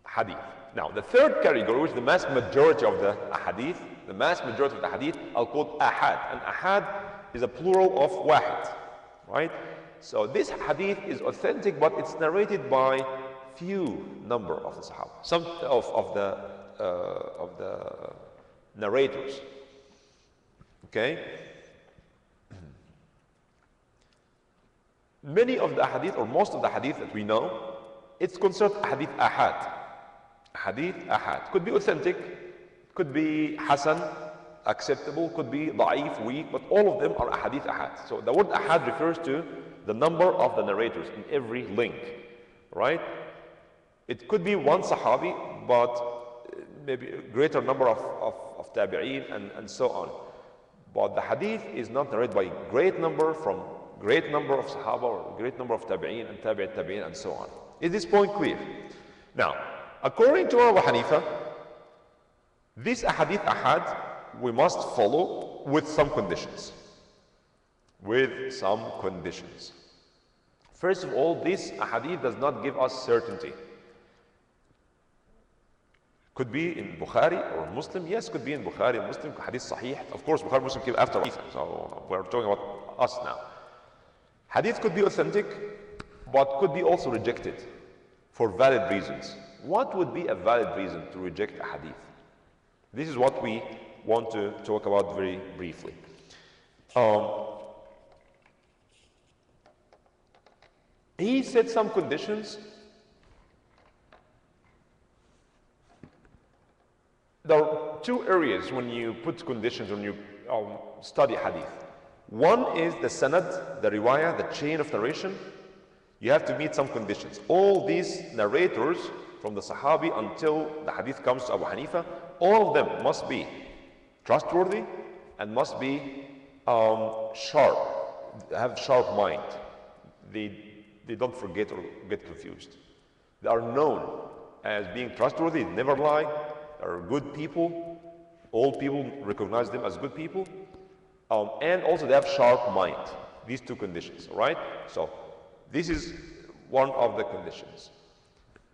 hadith. Now, the third category, which is the mass majority of the hadith, the mass majority of the hadith are called ahad. And ahad is a plural of wahid, right? So this hadith is authentic, but it's narrated by few number of the Sahaba, some of the narrators. Okay? Many of the hadith, or most of the hadith that we know, it's considered hadith ahad. Hadith ahad. Could be authentic, could be hasan, acceptable, could be da'if, weak, but all of them are hadith ahad. So the word ahad refers to the number of the narrators in every link, right? It could be one sahabi, but maybe a greater number of tabi'een and so on. But the hadith is not narrated by great number from great number of sahaba or great number of tabi'een and tabi'een and so on. Is this point clear? Now, according to Abu Hanifa, this hadith ahad we must follow with some conditions. With some conditions. First of all, this hadith does not give us certainty. Could be in Bukhari or Muslim. Yes, could be in Bukhari and Muslim. Hadith sahih. Of course, Bukhari and Muslim came after hadith. So we're talking about us now. Hadith could be authentic, but could be also rejected for valid reasons. What would be a valid reason to reject a hadith? This is what we want to talk about very briefly. He set some conditions. There are two areas when you put conditions when you study hadith. One is the sanad, the riwayah, the chain of narration. You have to meet some conditions. All these narrators from the Sahabi until the hadith comes to Abu Hanifa, all of them must be trustworthy and must be sharp, have sharp mind. They don't forget or get confused. They are known as being trustworthy, never lie, are good people. All people recognize them as good people. And also they have sharp mind. These two conditions, all right? So this is one of the conditions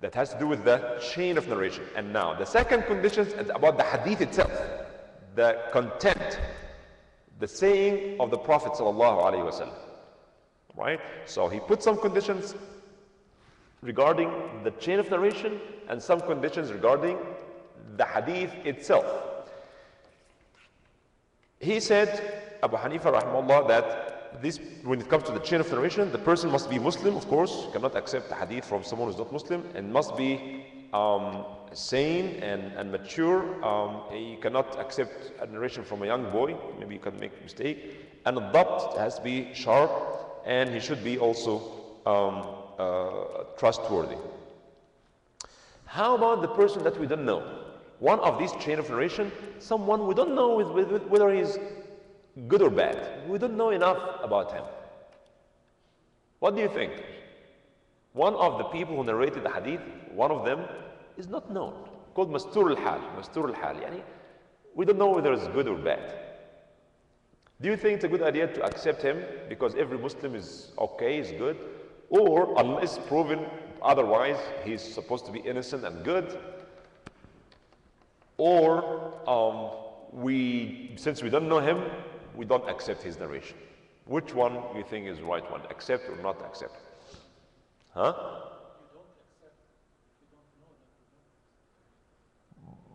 that has to do with the chain of narration. And now the second condition is about the hadith itself, the content, the saying of the Prophet sallallahu alaihi wasallam, right? So he put some conditions regarding the chain of narration and some conditions regarding the hadith itself. He said, Abu Hanifa rahimahullah, that this, when it comes to the chain of narration, the person must be Muslim, of course. You cannot accept a hadith from someone who's not Muslim, and must be sane and mature. You cannot accept a narration from a young boy. Maybe you can make a mistake. And the dabt has to be sharp, and he should be also trustworthy. How about the person that we don't know? One of these chain of narration, someone we don't know whether he's good or bad. We don't know enough about him. What do you think? One of the people who narrated the hadith, one of them is not known, called Mastur al-Hal. Mastur al-Hal, yani we don't know whether it's good or bad. Do you think it's a good idea to accept him because every Muslim is okay, is good? Or unless proven otherwise, he's supposed to be innocent and good? Or since we don't know him, we don't accept his narration. Which one do you think is the right one? Accept or not accept? Huh?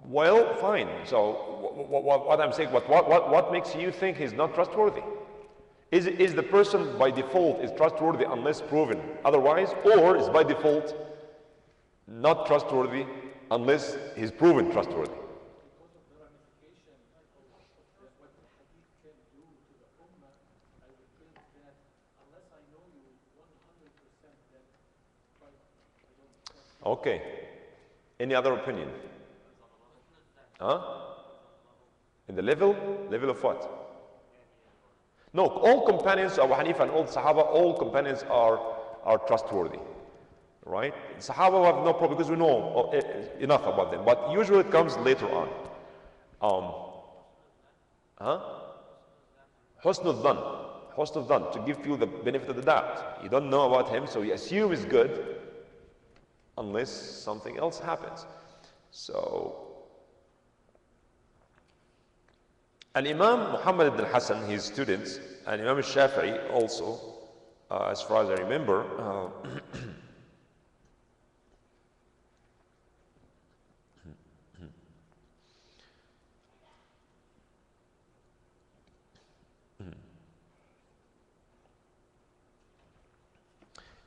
Well, fine. So what I'm saying, what makes you think he's not trustworthy? Is the person by default is trustworthy unless proven otherwise, or is by default not trustworthy unless he's proven trustworthy? Okay. Any other opinion? Huh? In the level of what? No, all companions of Abu Hanifa and all Sahaba, all companions are trustworthy, right? Sahaba have no problem because we know enough about them, but usually it comes later on. Husn al-dhan, to give you the benefit of the doubt. You don't know about him, so you assume he's good unless something else happens. So, Al-Imam Muhammad ibn Hassan, his students, and Imam al-Shafi'i also, as far as I remember,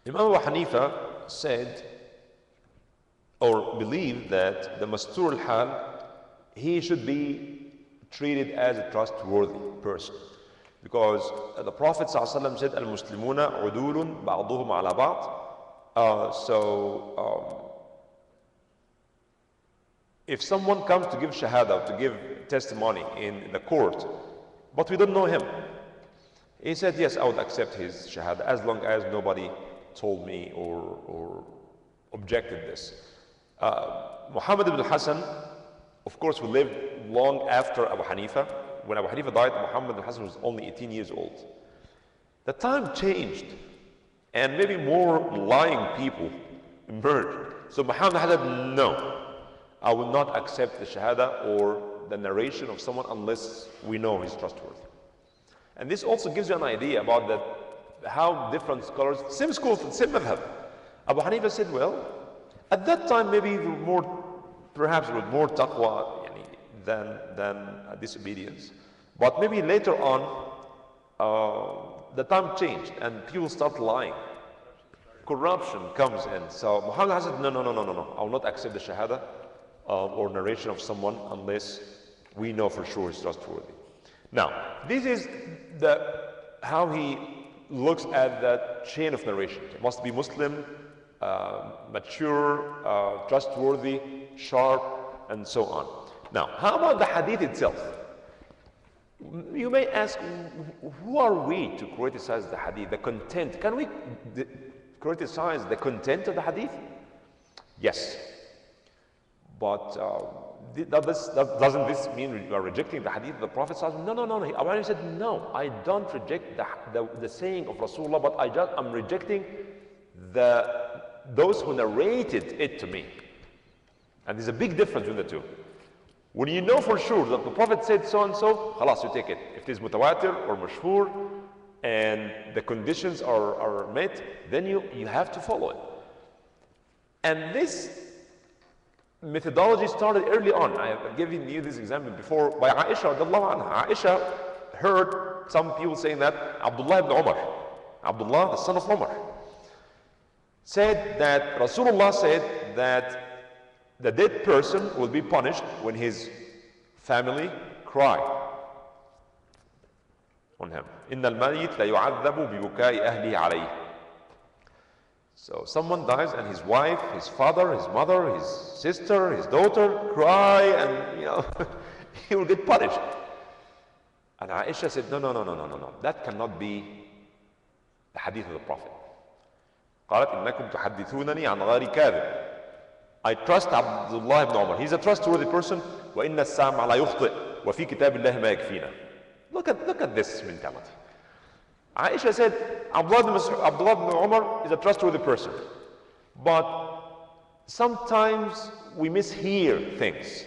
Imam Abu Hanifa said or believed that the Mastur al-Hal, he should be treated as a trustworthy person. Because the Prophet ﷺ said, Al-Muslimuna udulun ba'duhum ala ba'd. If someone comes to give shahada, to give testimony in the court, but we don't know him, he said, yes, I would accept his shahada as long as nobody told me or objected this. Muhammad ibn Hassan, of course, who lived long after Abu Hanifa. When Abu Hanifa died, Muhammad ibn Hassan was only 18 years old. The time changed, and maybe more lying people emerged. So Muhammad said, no, I will not accept the shahada or the narration of someone unless we know he's trustworthy. And this also gives you an idea about how different scholars, same school, same madhab. Abu Hanifa said, well, at that time maybe perhaps with more taqwa than disobedience. But maybe later on, the time changed and people start lying. Corruption comes in. So Muhammad said, no, I will not accept the shahada or narration of someone unless we know for sure he's trustworthy. Now, this is how he looks at that chain of narration. It must be Muslim, mature, trustworthy, sharp, and so on. Now, how about the hadith itself? You may ask, who are we to criticize the hadith, the content? Can we criticize the content of the hadith? Yes. But doesn't this mean we are rejecting the hadith of the Prophet? No. Abu Hanifa said, no, I don't reject the saying of Rasulullah, but I'm rejecting those who narrated it to me. And there's a big difference between the two. When you know for sure that the Prophet said so and so, khalas, you take it. If it is mutawatir or mashhur and the conditions are met, then you have to follow it. And this methodology started early on. I have given you this example before by Aisha radiallahu anha. Aisha heard some people saying that Abdullah ibn Umar, Abdullah, the son of Umar, said that Rasulullah said that the dead person will be punished when his family cry on him. إِنَّ الْمَيِّتَ لَيُعَذَّبُ بِبُكَاءِ أَهْلِهِ عَلَيْهِ. So someone dies and his wife, his father, his mother, his sister, his daughter cry and he will get punished. And Aisha said, no. That cannot be the hadith of the Prophet. قالت إنكم تحدثونني عن غير كاذب. I trust Abdullah ibn Umar. He's a trustworthy person. وَإِنَّ السَّامَ لَا يُخْطِئ وَفِي كِتَابِ اللَّهِ مَا يَكْفِينَا. Look at this mentality. Aisha said, Abdullah ibn Umar is a trustworthy person. But sometimes we mishear things.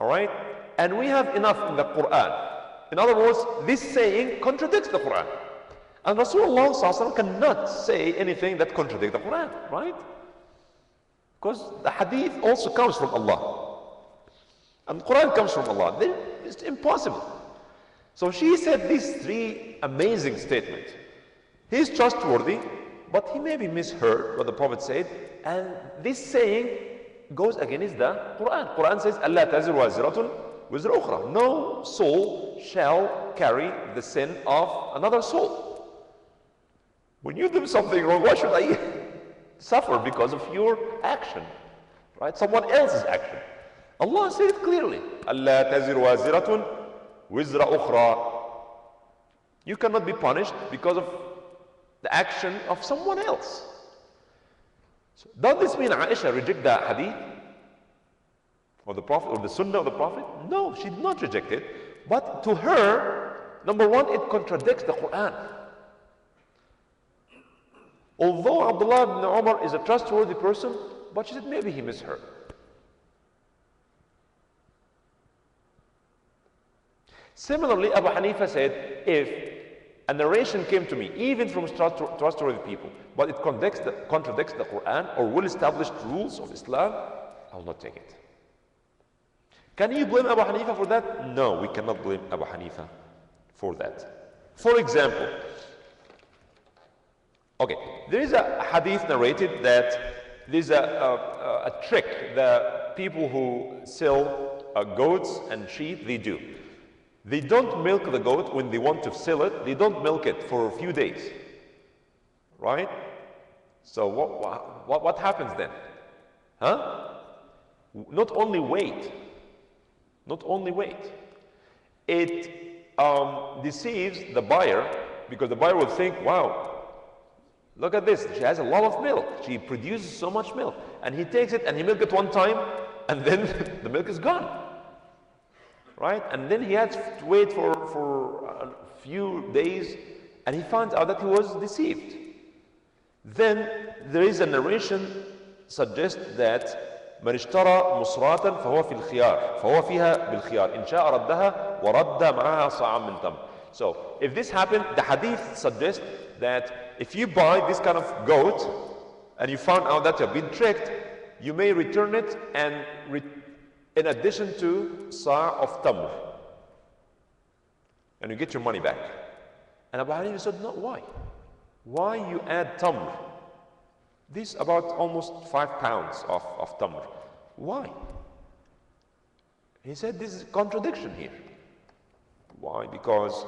Alright? And we have enough in the Quran. In other words, this saying contradicts the Quran. And Rasulullah ﷺ cannot say anything that contradicts the Quran, right? Because the hadith also comes from Allah. And the Quran comes from Allah. Then it's impossible. So she said these three amazing statements. He's trustworthy, but he may be misheard what the Prophet said. And this saying goes against the Quran. Quran says, أَلَّا تَزِرُ وَازِرَةٌ وِزْرَ أُخْرَى. No soul shall carry the sin of another soul. When you do something wrong, why should I suffer because of your action? Right? Someone else's action. Allah said it clearly. أَلَّا تَزِرُ وَازِرَةٌ وِزْرَ أُخْرَى. You cannot be punished because of the action of someone else. So, does this mean Aisha reject the hadith of the Prophet or the Sunnah of the Prophet? No, she did not reject it. But to her, number one, it contradicts the Quran. Although Abdullah ibn Umar is a trustworthy person, but she said maybe he misheard. Similarly, Abu Hanifa said, if a narration came to me, even from trustworthy people, but it contradicts the Quran or well-established rules of Islam, I will not take it. Can you blame Abu Hanifa for that? No, we cannot blame Abu Hanifa for that. For example, okay, there is a hadith narrated that there's a trick that people who sell goats and sheep, they do. They don't milk the goat when they want to sell it. They don't milk it for a few days, right? So what happens then? Huh? Not only wait. It deceives the buyer, because the buyer will think, wow, look at this. She has a lot of milk. She produces so much milk. And he takes it and he milks it one time, and then the milk is gone. Right? And then he has to wait for a few days, and he finds out that he was deceived. Then there is a narration suggests that من اشترى مصراتا فهو في الخيار فهو فيها بالخيار إن شاء ردها ورد معها صاعا من تمر. So if this happened, the hadith suggests that if you buy this kind of goat and you found out that you've been tricked, you may return it and in addition to sa' of tamr, and you get your money back. And Abu Hanifa said, no, why? Why you add tamr? This about almost 5 pounds of tamr. Why? He said, this is a contradiction here. Why? Because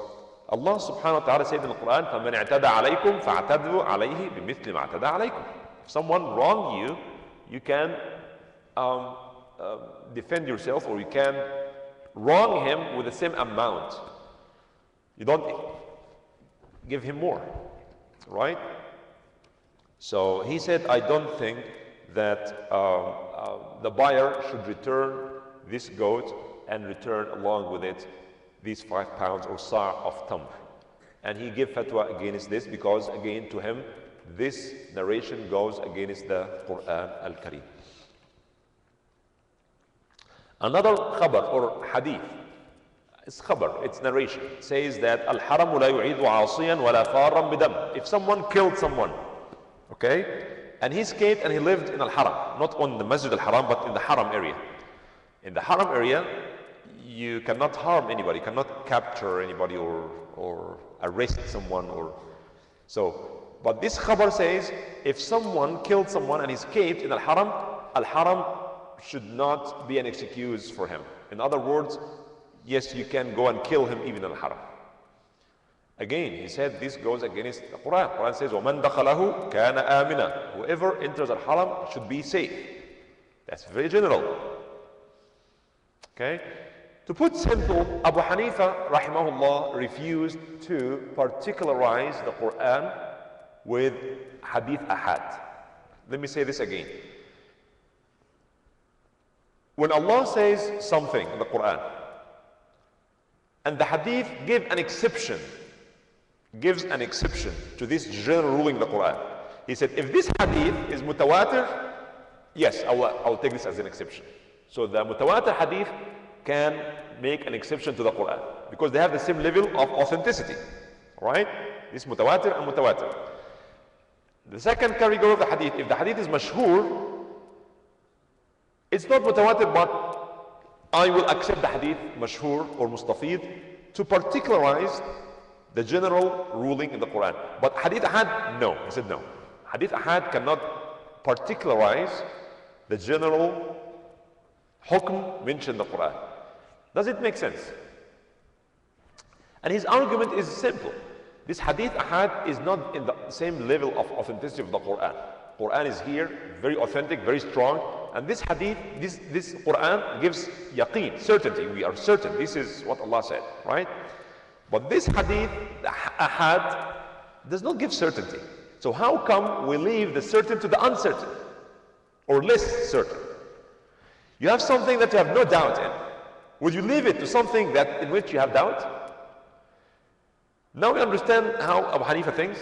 Allah subhanahu wa ta'ala said in the Quran, فَمَنْ اعْتَدَى عَلَيْكُمْ فَاعْتَدُوا عَلَيْهِ بِمِثْلِ مَا اعْتَدَى عَلَيْكُمْ. If someone wronged you, you can defend yourself, or you can wrong him with the same amount. You don't give him more, right? So he said, I don't think that the buyer should return this goat and return along with it these 5 pounds or sa' of tamr. And he gave fatwa against this because, again, to him, this narration goes against the Quran al-Karim. Another khabar or hadith, it's khabar, it's narration, says that al-haramu la yu'idu 'asiyan wa la farran bidam. If someone killed someone, okay, and he escaped and he lived in al-haram, not on the Masjid al-Haram, but in the haram area. In the haram area, you cannot harm anybody, cannot capture anybody or arrest someone or so. But this khabar says, if someone killed someone and escaped in al-haram should not be an excuse for him. In other words, yes, you can go and kill him even in al-haram. Again, he said this goes against the Quran. Quran says, وَمَنْ دَخَلَهُ كَانَ آمِنًا. Whoever enters al-haram should be safe. That's very general. Okay? To put simple, Abu Hanifa, rahimahullah, refused to particularize the Quran with hadith ahad. Let me say this again. When Allah says something in the Quran, and the hadith gives an exception to this general ruling in the Quran. He said, if this hadith is mutawatir, yes, I will take this as an exception. So the mutawatir hadith can make an exception to the Quran because they have the same level of authenticity, right? This mutawatir and mutawatir. The second category of the hadith, if the hadith is mashhur, it's not mutawatir, but I will accept the hadith mashhur or mustafid to particularize the general ruling in the Quran. But hadith ahad, no. He said no. Hadith ahad cannot particularize the general hukm mentioned in the Quran. Does it make sense? And his argument is simple. This hadith ahad is not in the same level of authenticity of the Quran. Quran is here, very authentic, very strong, And this hadith, this Quran gives yaqeen, certainty. We are certain. This is what Allah said, right? But this hadith, the ahad, does not give certainty. So how come we leave the certain to the uncertain or less certain? You have something that you have no doubt in. Would you leave it to something that in which you have doubt? Now we understand how Abu Hanifa thinks,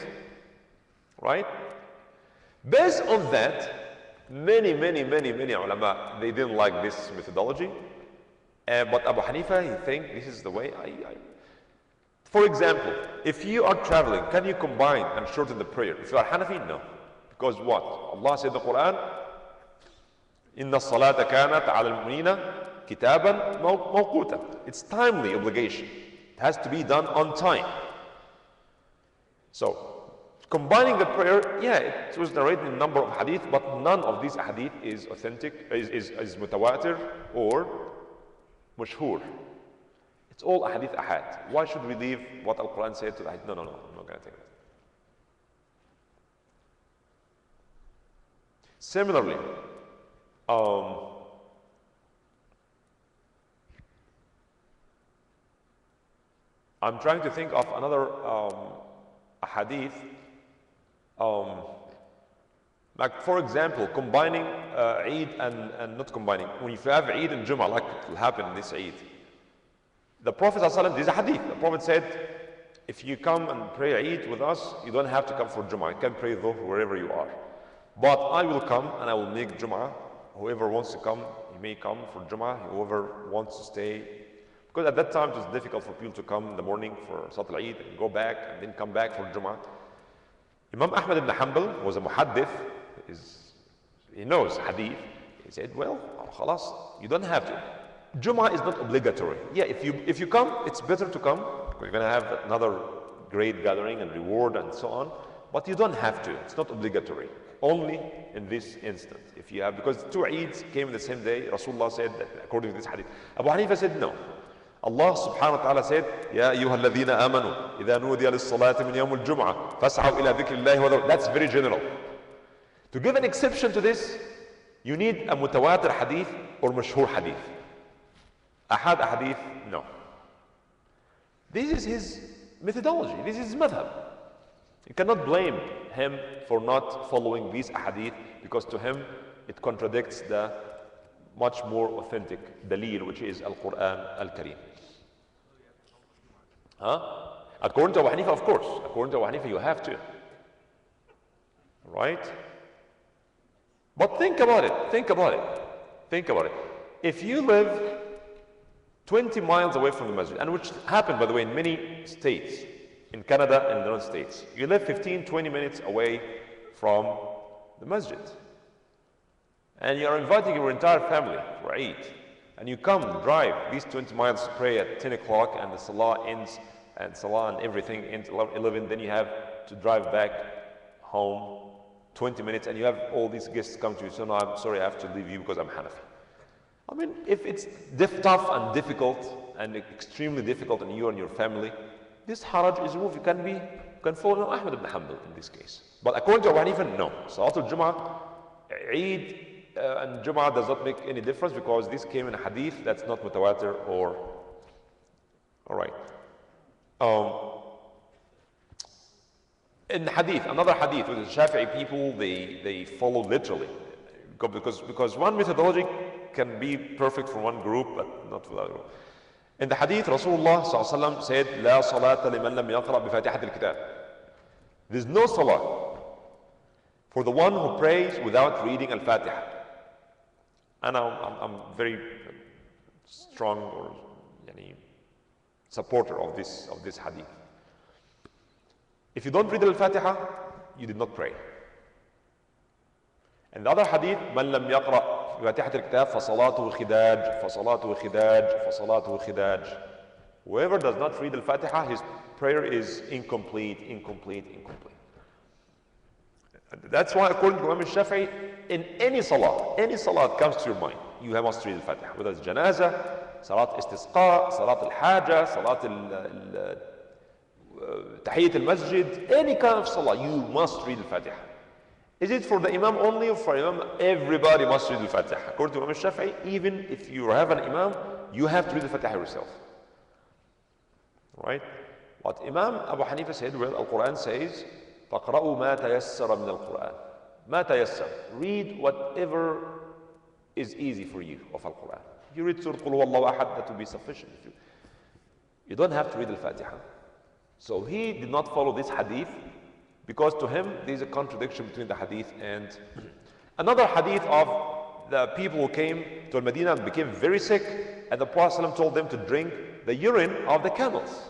right? Based on that, many ulama, they didn't like this methodology. But Abu Hanifa, he thinks this is the way For example, if you are traveling, can you combine and shorten the prayer? If you are Hanafi, no. Because what? Allah said in the Quran, إِنَّ الصَّلَاةَ كَانَتْ عَلَى الْمُؤْمِنِينَ كِتَابًا مَوْقُوتًا. It's timely obligation. It has to be done on time. So, combining the prayer, yeah, it was narrated in a number of hadith, but none of these hadith is authentic, is mutawatir or mashhur. It's all hadith ahad. Why should we leave what Al-Quran said to the hadith? No, I'm not going to take that. Similarly, I'm trying to think of another hadith. Like for example, combining Eid and not combining. When you have Eid and Jum'ah, like it will happen in this Eid. The Prophet ﷺ, this is a hadith. The Prophet said, if you come and pray Eid with us, you don't have to come for Jum'ah. You can pray Dhuhr wherever you are. But I will come and I will make Jum'ah. Whoever wants to come, he may come for Jum'ah. Whoever wants to stay. Because at that time it was difficult for people to come in the morning for Salat al-Eid and go back and then come back for Jum'ah. Imam Ahmad ibn Hanbal was a muhaddith. He knows hadith. He said, well, khalas, you don't have to. Jum'ah is not obligatory. Yeah, if you come, it's better to come. You're going to have another great gathering and reward and so on. But you don't have to. It's not obligatory. Only in this instant. If you have, because two Eids came in the same day, Rasulullah said that according to this hadith. Abu Hanifa said no. Allah subhanahu wa ta'ala said, Ya ayyuha alladhina amanu, idha nudiya lis-salati min yawm al-jum'ah, fas'aw ila dhikrillahi wa dhar. That's very general. To give an exception to this, you need a mutawatir hadith or mashhur hadith. Ahad hadith, no. This is his methodology. This is his madhab. You cannot blame him for not following these hadith because to him it contradicts the much more authentic dalil, which is Al-Quran Al-Kareem. According to Abu Hanifa, of course. According to Abu Hanifa, you have to. Right? But think about it. If you live 20 miles away from the masjid, and which happened, by the way, in many states, in Canada and the United States, you live 15, 20 minutes away from the masjid. And you are inviting your entire family for Eid. And you come, drive these 20 miles to pray at 10 o'clock and the Salah ends, and Salah and everything ends at 11, then you have to drive back home 20 minutes and you have all these guests come to you. So no, I'm sorry, I have to leave you because I'm Hanafi. I mean, if it's tough and difficult and extremely difficult on you and your family, this haraj is removed. You can follow Ahmad ibn Hanbal in this case. But according to Abu Hanifa, no. Salat al-Jum'ah, Eid and Jum'ah does not make any difference because this came in a hadith that's not mutawatir or... Alright. In hadith, another hadith with the Shafi'i people, they follow literally. Because one methodology can be perfect for one group, but not for the other group. In the hadith, Rasulullah ﷺ said, لا صلاة لمن لم يقرأ بفاتحة الكتاب. There's no salah for the one who prays without reading Al-Fatiha. And I'm very strong or supporter of this hadith. If you don't read Al-Fatiha, you did not pray. And the other hadith, من لم يقرأ بفاتحة الكتاب فصلاته خداج فصلاته خداج فصلاته خداج. Whoever does not read Al-Fatiha, his prayer is incomplete. That's why according to Imam Shafi'i, in any salah that comes to your mind, you must read Al-Fatiha. Whether it's janazah, salat istisqa, salat al-haja, salat tahiyyat al-masjid, any kind of salah, you must read Al-Fatiha. Is it for the Imam only or for Imam? Everybody must read Al-Fatiha. According to Imam Shafi'i, even if you have an Imam, you have to read Al-Fatiha yourself. Right? But Imam Abu Hanifa said, well, Al-Quran says, فَقْرَأُوا مَا تَيَسَّرَ مِنَ الْقُرْآنِ. مَا تَيَسَّرَ. Read whatever is easy for you of Al-Quran. You read Surah Qul Huwallahu Ahad, that will be sufficient. You don't have to read Al-Fatiha. So he did not follow this hadith because to him there is a contradiction between the hadith and another hadith of the people who came to Al-Madinah and became very sick, and the Prophet ﷺ told them to drink the urine of the camels.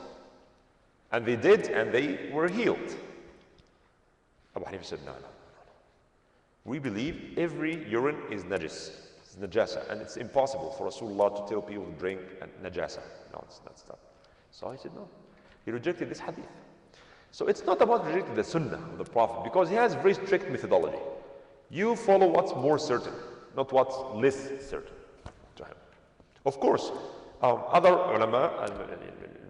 And they did, and they were healed. Abu Hanifa said, no. We believe every urine is najis. It's najasa, and it's impossible for Rasulullah to tell people to drink najasa. No, it's not stuff. So I said, no. He rejected this hadith. So it's not about rejecting the sunnah of the Prophet, because he has very strict methodology. You follow what's more certain, not what's less certain to him. Of course, other ulama,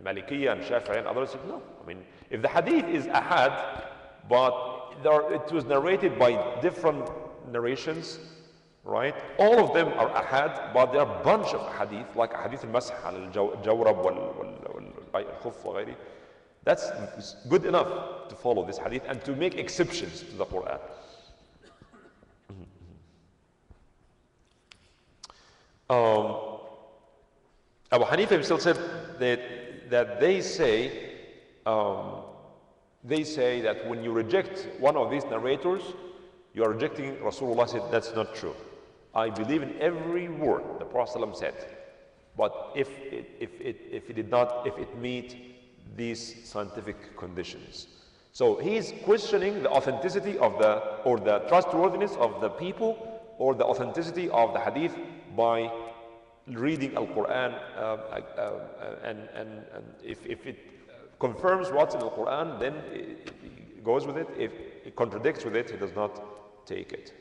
Malikiyya and Shafi'i and others said, no. I mean, if the hadith is ahad, but it was narrated by different narrations, right? All of them are ahad, but there are a bunch of hadith, like hadith al-masah, al-jawrab, wal-khuf, wa ghayri. That's good enough to follow this hadith and to make exceptions to the Quran. Abu Hanifa himself said that they say that when you reject one of these narrators, you are rejecting Rasulullah. Said that's not true. I believe in every word the Prophet ﷺ said, but if it meet these scientific conditions. So he's questioning the authenticity of or the trustworthiness of the people or the authenticity of the hadith by reading Al-Quran, and if it confirms what's in the Quran, then he goes with it. If it contradicts with it, he does not take it.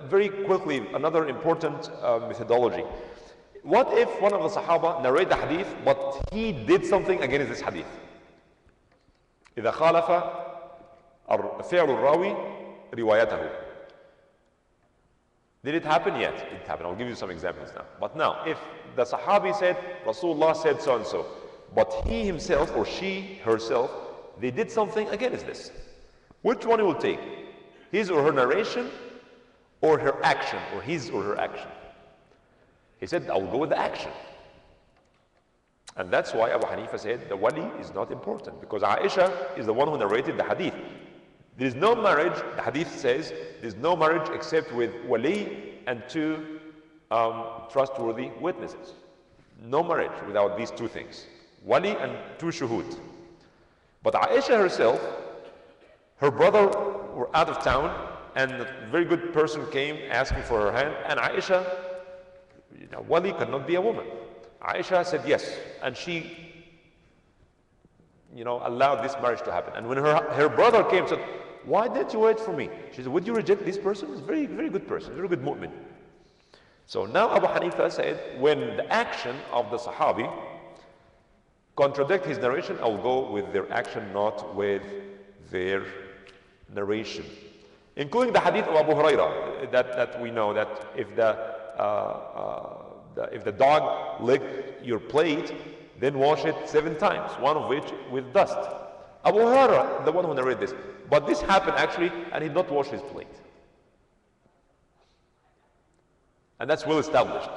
Very quickly, another important methodology. What if one of the Sahaba narrate the hadith, but he did something against this hadith? إذا خالف فعل الراوي روايته. Did it happen? Yes, it happened. I'll give you some examples now. But now, if the Sahabi said, Rasulullah said so and so, but he himself or she herself, they did something against this, which one will take? His or her narration, or her action, or his or her action? He said, I will go with the action. And that's why Abu Hanifa said the wali is not important, because Aisha is the one who narrated the hadith. There is no marriage, the hadith says, there is no marriage except with wali and two trustworthy witnesses. No marriage without these two things, wali and two shuhud. But Aisha herself, her brother were out of town, and a very good person came asking for her hand, and Aisha, wali cannot be a woman. Aisha said yes, and she allowed this marriage to happen. And when her brother came and said, why didn't you wait for me? She said, would you reject this person? He's a very, very good person, very good mu'min. So now Abu Hanifa said, when the action of the Sahabi contradict his narration, I will go with their action, not with their narration. Including the hadith of Abu Hurairah, that we know that if the dog licked your plate, then wash it 7 times, one of which with dust. Abu Hurairah, the one who narrated this. But this happened actually, and he did not wash his plate. And that's well established.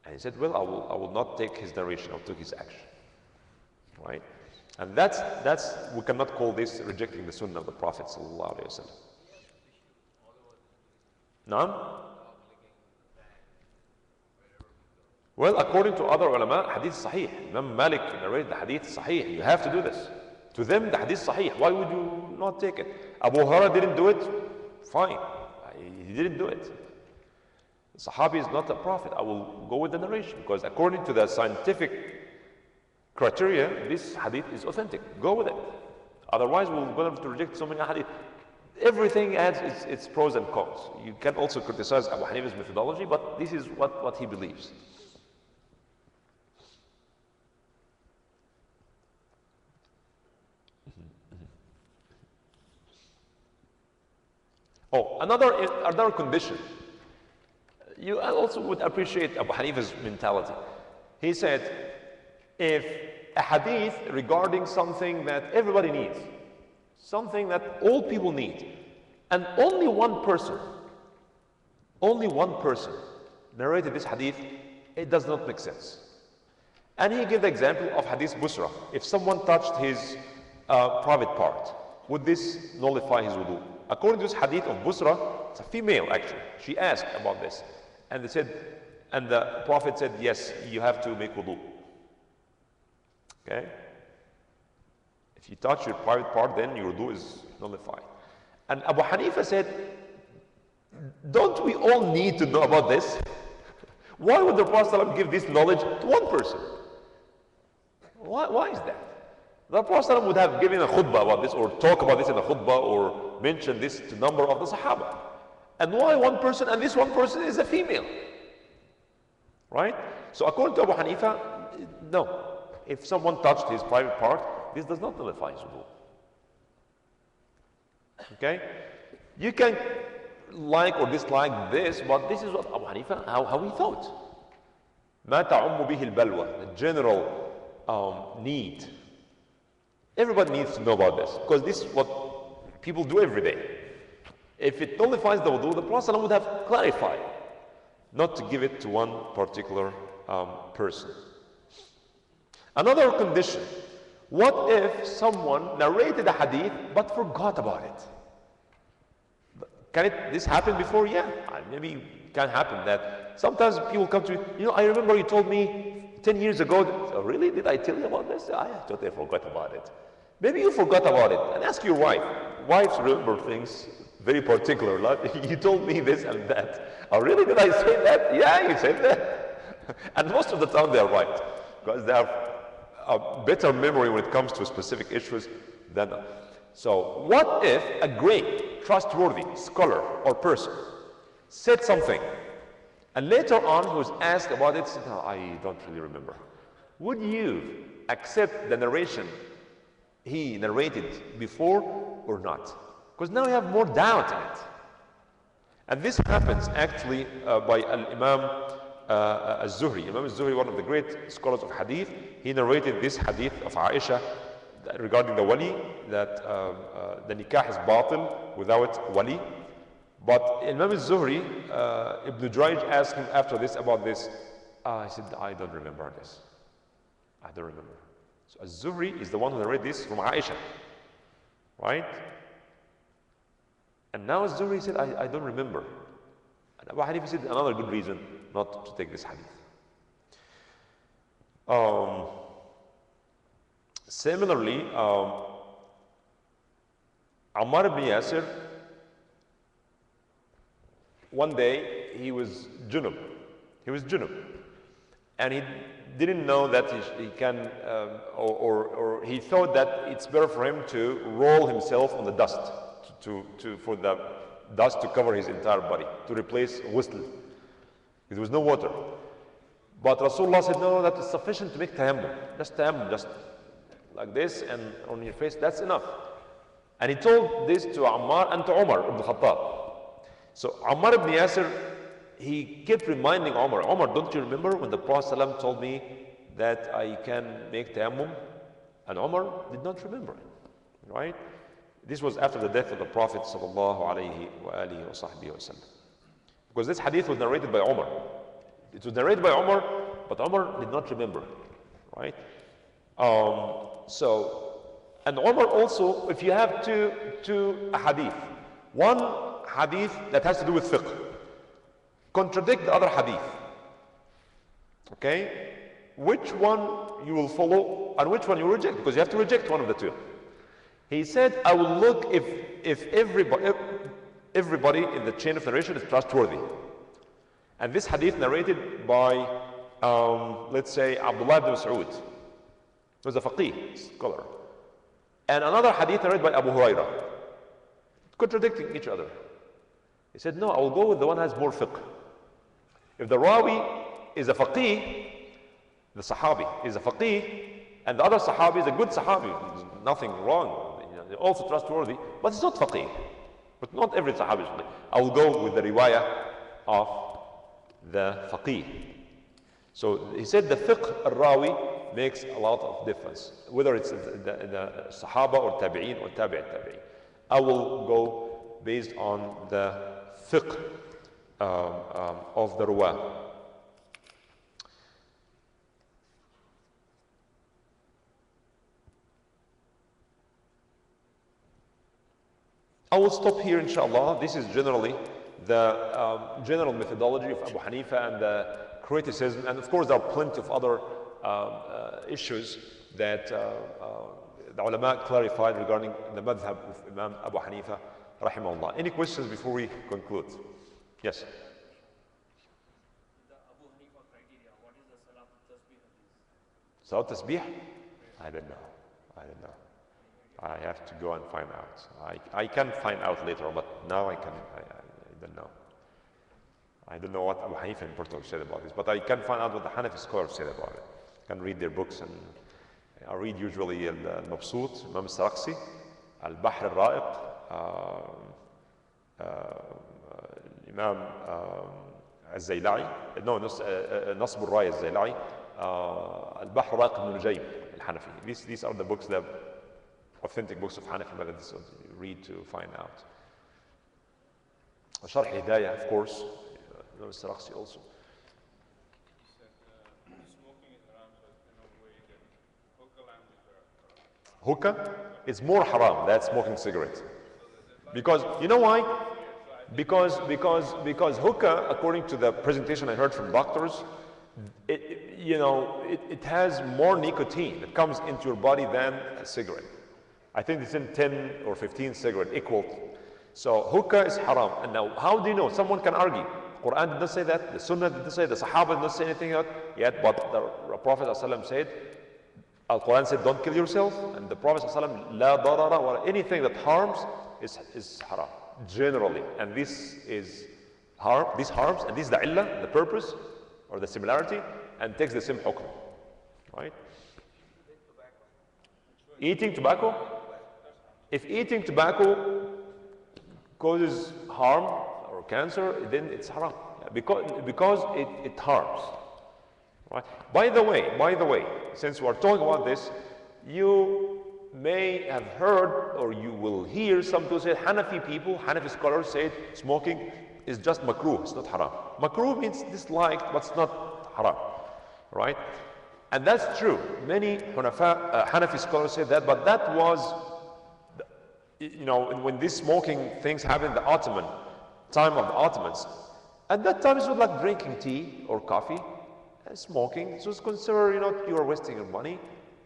And he said, well, I will not take his narration, I'll take his action. Right? And we cannot call this rejecting the sunnah of the Prophet sallallahu alaihi wasallam. None? Well, according to other ulama, hadith sahih. Imam Malik narrated the hadith sahih. You have to do this. To them, the hadith sahih. Why would you not take it? Abu Hurairah didn't do it. Fine. He didn't do it. The Sahabi is not a prophet. I will go with the narration, because according to the scientific criteria, this hadith is authentic. Go with it. Otherwise, we're going to reject so many hadith. Everything adds its pros and cons. You can also criticize Abu Hanifa's methodology, but this is what he believes. Oh, another condition. You also would appreciate Abu Hanifa's mentality. He said, if a hadith regarding something that everybody needs, something that all people need, and only one person narrated this hadith, it does not make sense. And he gave the example of hadith Busra. If someone touched his private part, would this nullify his wudu? According to this hadith of Busra, it's a female actually, she asked about this. And they said, and the Prophet said, yes, you have to make wudu. Okay? If you touch your private part, then your wudu is nullified. And Abu Hanifa said, don't we all need to know about this? Why would the Prophet ﷺ give this knowledge to one person? Why is that? The Prophet ﷺ would have given a khutbah about this, or talk about this in a khutbah, or mention this to a number of the Sahaba. And why one person, and this one person is a female? Right? So according to Abu Hanifa, no. If someone touched his private part, this does not nullify his wudu. Okay? You can like or dislike this, but this is what Abu Hanifa, how he thought. ما تعم به البلوى, the general need. Everybody needs to know about this, because this is what people do every day. If it nullifies the wudu, the Prophet ﷺ would have clarified, not to give it to one particular person. Another condition, what if someone narrated a hadith but forgot about it? Can this happen before? Yeah, maybe it can happen that sometimes people come to you, I remember you told me 10 years ago, oh, really? Did I tell you about this? I totally forgot about it. Maybe you forgot about it, and ask your wife. Wives remember things very particular. Like, you told me this and that. Oh, really? Did I say that? Yeah, you said that. And most of the time they are right, because they have a better memory when it comes to specific issues than. So, what if a great, trustworthy scholar or person said something, and later on he was asked about it, said, no, I don't really remember. Would you accept the narration he narrated before or not? Because now you have more doubt in it. And this happens actually by Imam al-Zuhri. Imam al-Zuhri, one of the great scholars of hadith, he narrated this hadith of Aisha regarding the wali, that the nikah is batil without wali. But Imam al-Zuhri, Ibn Jurayj asked him after this about this. He said, I don't remember this. I don't remember. So al-Zuhri is the one who narrated this from Aisha, right? And now al-Zuhri said, I don't remember. And Abu Hanifa said another good reason not to take this hadith. Similarly, Ammar ibn Yasir, one day he was junub. And he didn't know that he can, or he thought that it's better for him to roll himself on the dust, for the dust to cover his entire body, to replace ghusl. There was no water. But Rasulullah said, no, that is sufficient to make tayammum. Just tayammum, just like this and on your face, that's enough. And he told this to Ammar and to Umar ibn Khattab. So Ammar ibn Yasir, he kept reminding Umar, don't you remember when the Prophet ﷺ told me that I can make tayammum? And Umar did not remember it, right? This was after the death of the Prophet ﷺ. Because this hadith was narrated by Umar. It was narrated by Umar, but Umar did not remember, right? And Umar also, if you have two hadith, one hadith that has to do with fiqh, contradict the other hadith, okay? Which one you will follow and which one you reject, because you have to reject one of the two. He said, I will look if everybody in the chain of narration is trustworthy. And this hadith narrated by, let's say, Abdullah ibn Mas'ud, who was a faqih scholar. And another hadith narrated by Abu Hurairah, contradicting each other. He said, no, I will go with the one that has more fiqh. If the rawi is a faqih, the sahabi is a faqih, and the other sahabi is a good sahabi, there's nothing wrong, they're also trustworthy, but it's not faqih. But not every Sahabi. I will go with the riwayah of the faqih. So he said the fiqh al-rawi makes a lot of difference, whether it's the Sahaba or Tabi'een or Tabi'at Tabi'een. I will go based on the fiqh of the ruwah. I will stop here, inshallah. This is generally the general methodology of Abu Hanifa and the criticism, and of course there are plenty of other issues that the ulama clarified regarding the madhab of Imam Abu Hanifa rahimahullah. Any questions before we conclude? Yes? The Abu Hanifa criteria, what is the Salat Tasbih? Salat Tasbih? I don't know. I don't know. I have to go and find out. I can find out later, but now I don't know. I don't know what Abu Hanifa in Portugal said about this, but I can find out what the Hanafi scholars said about it. I can read their books, and I read usually Al-Mabsut, Imam Al-Sarakhsi, Al-Bahr Al-Ra'iq, Imam Al-Zayla'i, no, Nasb Al-Rai Al-Zayla'i, Al-Bahr Al-Ra'iq Ibn Nujaym Al-Hanafi. These are the books, the authentic books of Hanafi madhab, you read to find out. Sharh Hidayah, of course, Imam Al-Sarakhsi also. Smoking is haram, so in a way that hookah Hookah is more haram than smoking cigarette. Because, you know why? Because hookah, according to the presentation I heard from doctors, it has more nicotine that comes into your body than a cigarette. I think it's in 10 or 15 cigarette equal. So hookah is haram. And now, how do you know? Someone can argue. The Quran did not say that. The Sunnah did not say. The Sahaba did not say anything yet. But the Prophet ﷺ said, Al-Quran said, don't kill yourself. And the Prophet ﷺ, la darara, or anything that harms is haram, generally. And this is harm. This harms, and this is the illah, the purpose, or the similarity, and takes the same hukm. Right? Eating tobacco? If eating tobacco causes harm or cancer, then it's haram, because it harms. Right? By the way, since we're talking about this, you may have heard or you will hear some people say, Hanafi scholars say smoking is just makruh, it's not haram. Makruh means disliked, but it's not haram. Right? And that's true. Many Hanafi scholars say that, but that was, when these smoking things happened, the Ottoman time of the Ottomans, at that time it was like drinking tea or coffee, and smoking. It was considered, you are wasting your money,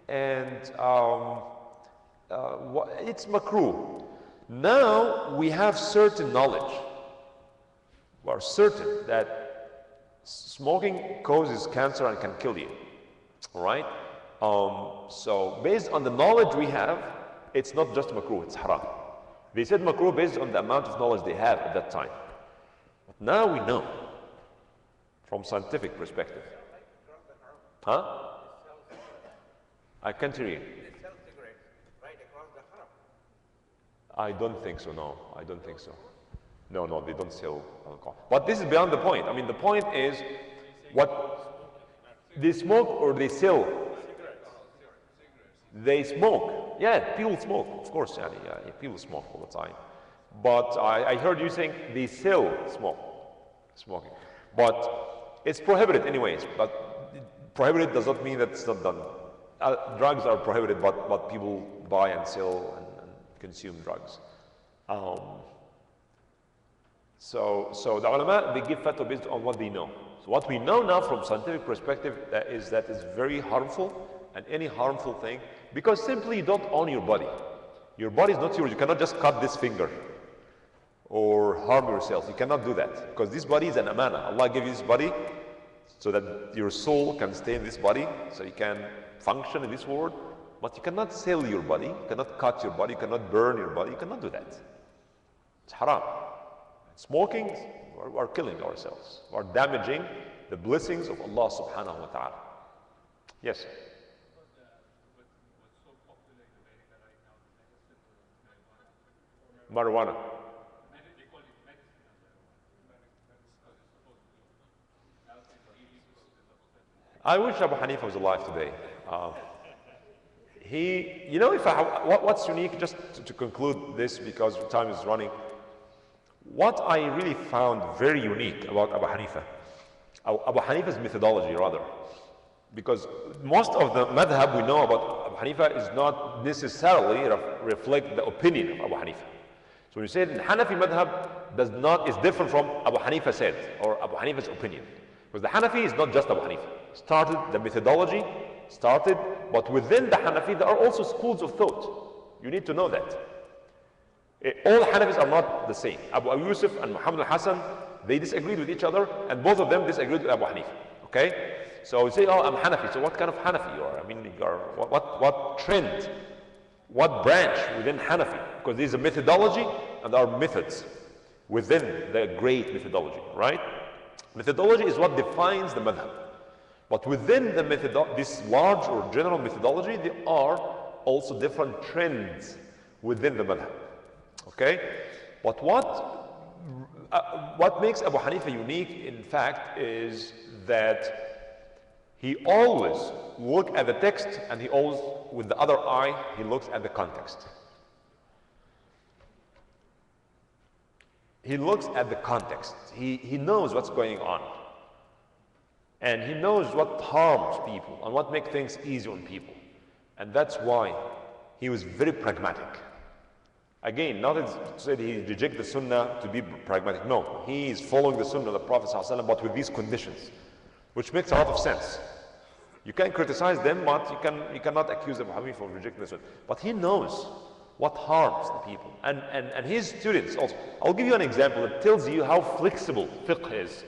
and it's makruh. Now we have certain knowledge. We are certain that smoking causes cancer and can kill you. All right? So based on the knowledge we have, it's not just makruh, it's haram. They said makruh based on the amount of knowledge they have at that time. But now we know from scientific perspective. Huh? I can't hear you. I don't think so, no. I don't think so. No, they don't sell alcohol. But this is beyond the point. I mean, the point is what they smoke or they sell. They smoke. Yeah, people smoke. Of course, yeah, people smoke all the time. But I heard you saying they sell smoking. But it's prohibited anyways. But prohibited does not mean that it's not done. Drugs are prohibited, but people buy and sell and consume drugs. So the ulama, they give fatwa based on what they know. So what we know now from scientific perspective is that it's very harmful, and any harmful thing, because simply you don't own your body. Your body is not yours. You cannot just cut this finger or harm yourself. You cannot do that, because this body is an amana. Allah gave you this body so that your soul can stay in this body, so you can function in this world. But you cannot sell your body, you cannot cut your body, you cannot burn your body, you cannot do that. It's haram. Smoking, we're killing ourselves. We're damaging the blessings of Allah subhanahu wa ta'ala. Yes? Marijuana. I wish Abu Hanifa was alive today. You know, what's unique, just to conclude this because time is running, what I really found very unique about Abu Hanifa, Abu Hanifa's methodology rather, because most of the madhab we know about Abu Hanifa is not necessarily reflect the opinion of Abu Hanifa. So when you say the Hanafi madhab is different from Abu Hanifa said, or Abu Hanifa's opinion. Because the Hanafi is not just Abu Hanifa. The methodology started, but within the Hanafi there are also schools of thought. You need to know that. All Hanafis are not the same. Abu Yusuf and Muhammad al-Hasan, they disagreed with each other, and both of them disagreed with Abu Hanifa. Okay? So we say, oh, I'm Hanafi. So what kind of Hanafi you are? I mean, what trend, what branch within Hanafi? Because there's a methodology and there are methods within the great methodology, right? Methodology is what defines the madhab. But within the this large or general methodology, there are also different trends within the madhab. Okay? But what makes Abu Hanifa unique, in fact, is that he always looks at the text, and he always, with the other eye, he looks at the context. He looks at the context. He knows what's going on. And he knows what harms people and what makes things easy on people. And that's why he was very pragmatic. Again, not to say that he rejected the Sunnah to be pragmatic. No, he is following the Sunnah of the Prophet ﷺ, but with these conditions, which makes a lot of sense. You can criticize them, but you cannot accuse Abu Hanifa of rejecting the Sunnah. But he knows what harms the people. And his students also. I'll give you an example that tells you how flexible fiqh is.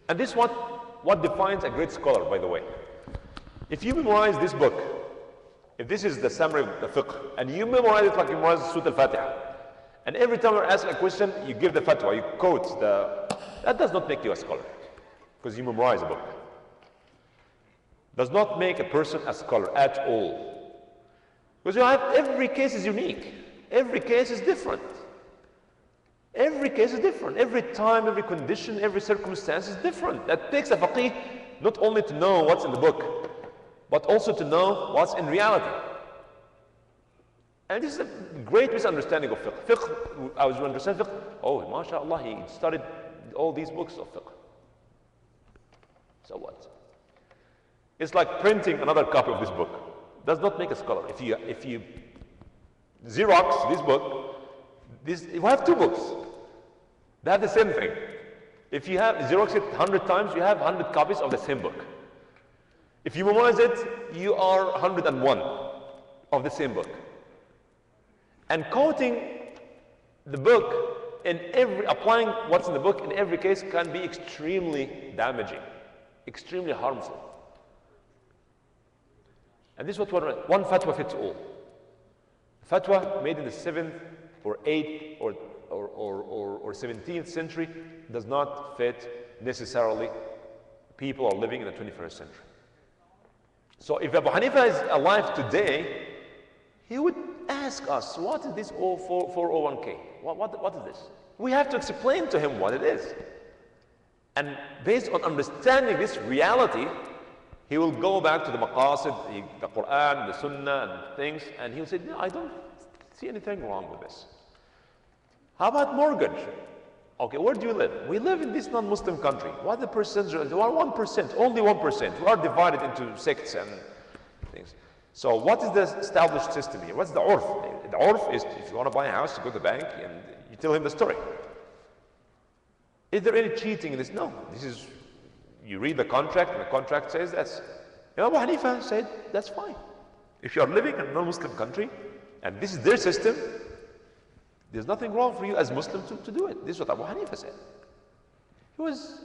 And this is what defines a great scholar, by the way. If you memorize this book, if this is the summary of the fiqh, and you memorize it like you memorize Surah Al-Fatiha, and every time you're asked a question, you give the fatwa, you quote that does not make you a scholar, because you memorize a book. Does not make a person a scholar at all. Because every case is unique. Every case is different. Every case is different. Every time, every condition, every circumstance is different. That takes a faqih not only to know what's in the book, but also to know what's in reality. And this is a great misunderstanding of fiqh. Fiqh, as you understand fiqh, oh, mashallah, he studied all these books of fiqh. So what? It's like printing another copy of this book. Does not make a scholar. If you Xerox this book, you have two books. They have the same thing. If you have Xerox it 100 times, you have 100 copies of the same book. If you memorize it, you are 101 of the same book. And quoting the book applying what's in the book in every case can be extremely damaging, extremely harmful. And this is what one fatwa fits all. Fatwa made in the 7th or 8th or 17th century does not fit necessarily people are living in the 21st century. So if Abu Hanifa is alive today, he would ask us, what is this 401k? What is this? We have to explain to him what it is. And based on understanding this reality, he will go back to the maqasid, the Quran, the Sunnah, and things, and he'll say, no, I don't see anything wrong with this. How about mortgage? Okay, where do you live? We live in this non-Muslim country. What the percentage? We are 1%, only 1%. We are divided into sects and things. So what is the established system here? What's the urf? The urf is, if you want to buy a house, you go to the bank and you tell him the story. Is there any cheating in this? No. This is, you read the contract, and the contract says that's. Abu Hanifa said, that's fine. If you are living in a non-Muslim country, and this is their system, there's nothing wrong for you as Muslim to do it. This is what Abu Hanifa said. He was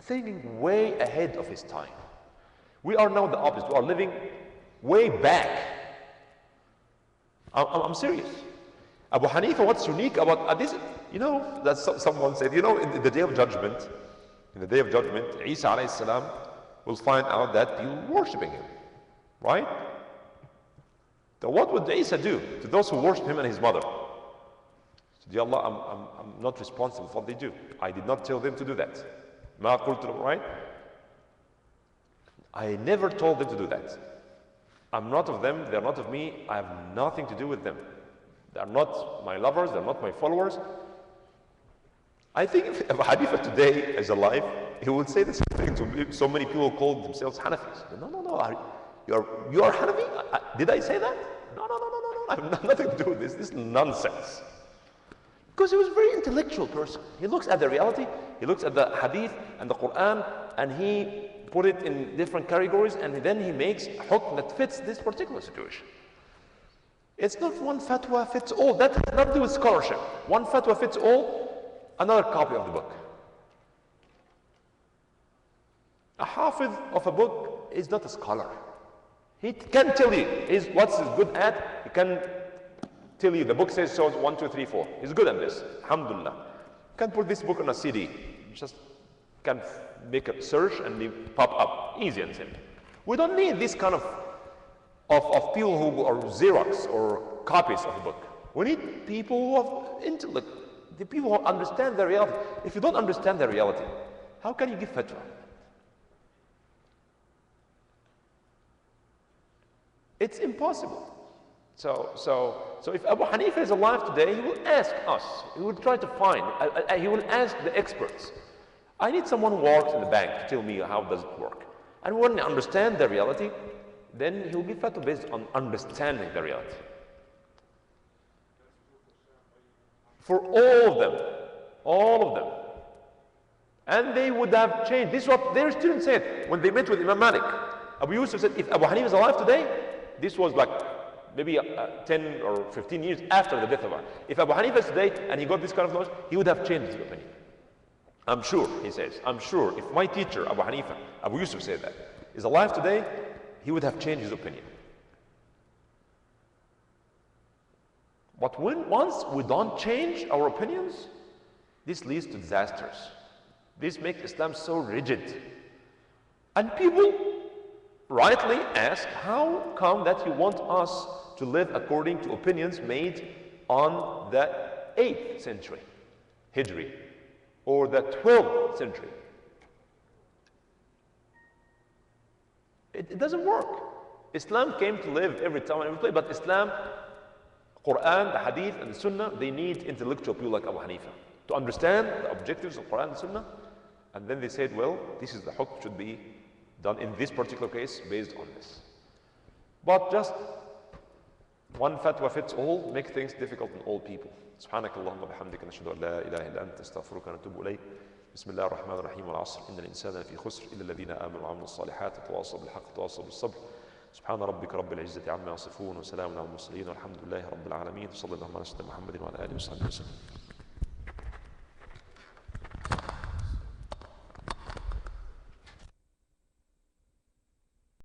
thinking way ahead of his time. We are now the opposite. We are living way back. I'm serious. Abu Hanifa, what's unique about this? You know, that someone said, you know, in the day of judgment, Isa alayhi salam will find out that people worshipping him, right? So what would Isa do to those who worship him and his mother? He said, Ya Allah, I'm not responsible for what they do. I did not tell them to do that. Ma qultu, right? I never told them to do that. I'm not of them, they're not of me, I have nothing to do with them. They're not my lovers, they're not my followers. I think if Abu Hanifa today is alive, he would say the same thing to so many people who call themselves Hanafis. No, you are Hanafi? Did I say that? No, I have nothing to do with this. This is nonsense. Because he was a very intellectual person. He looks at the reality, he looks at the hadith and the Quran, and he put it in different categories, and then he makes a hukm that fits this particular situation. It's not one fatwa fits all. That has nothing to do with scholarship. One fatwa fits all, another copy of the book. A hafiz of a book is not a scholar. He can tell you what he's good at. He can tell you the book says so 1, 2, 3, 4. He's good at this. Alhamdulillah. You can put this book on a CD. You just can make a search and they pop up. Easy and simple. We don't need this kind of people who are Xerox or copies of the book. We need people who have intellect, the people who understand the reality. If you don't understand the reality, how can you give fatwa? It's impossible. So if Abu Hanifa is alive today, he will ask us. He will try to find. He will ask the experts. I need someone who works in the bank to tell me how does it work. And when I understand the reality, then he will give fatwa based on understanding the reality. For all of them. And they would have changed. This is what their students said when they met with Imam Malik. Abu Yusuf said, if Abu Hanifa is alive today, this was like maybe 10 or 15 years after the death of Abu Hanifa. If Abu Hanifa is today and he got this kind of knowledge, he would have changed his opinion. I'm sure, he says, I'm sure if my teacher, Abu Hanifa, Abu Yusuf said that, is alive today, he would have changed his opinion. But once we don't change our opinions, this leads to disasters. This makes Islam so rigid. And people rightly ask, how come that you want us to live according to opinions made on the 8th century, Hijri, or the 12th century? It doesn't work. Islam came to live every time and every place, but Islam, Quran, the Hadith, and the Sunnah, they need intellectual people like Abu Hanifa to understand the objectives of Quran and Sunnah, and then they said, well, this is the hukm should be done in this particular case based on this. But just one fatwa fits all makes things difficult in all people. سبحانك اللهم وبحمدك نشهد أن لا إله إلا أنت نستغفرك ونتوب إليك. بسم الله الرحمن الرحيم والعصر إن الإنسان لفي خسر إلا الذين آمنوا وعملوا الصالحات وتواصوا بالحق وتواصوا بالصبر. سبحان ربك رب العزة عما يصفون وسلام على المرسلين والحمد لله رب العالمين. صلى الله على سيدنا محمد وعلى آله وصحبه وسلم.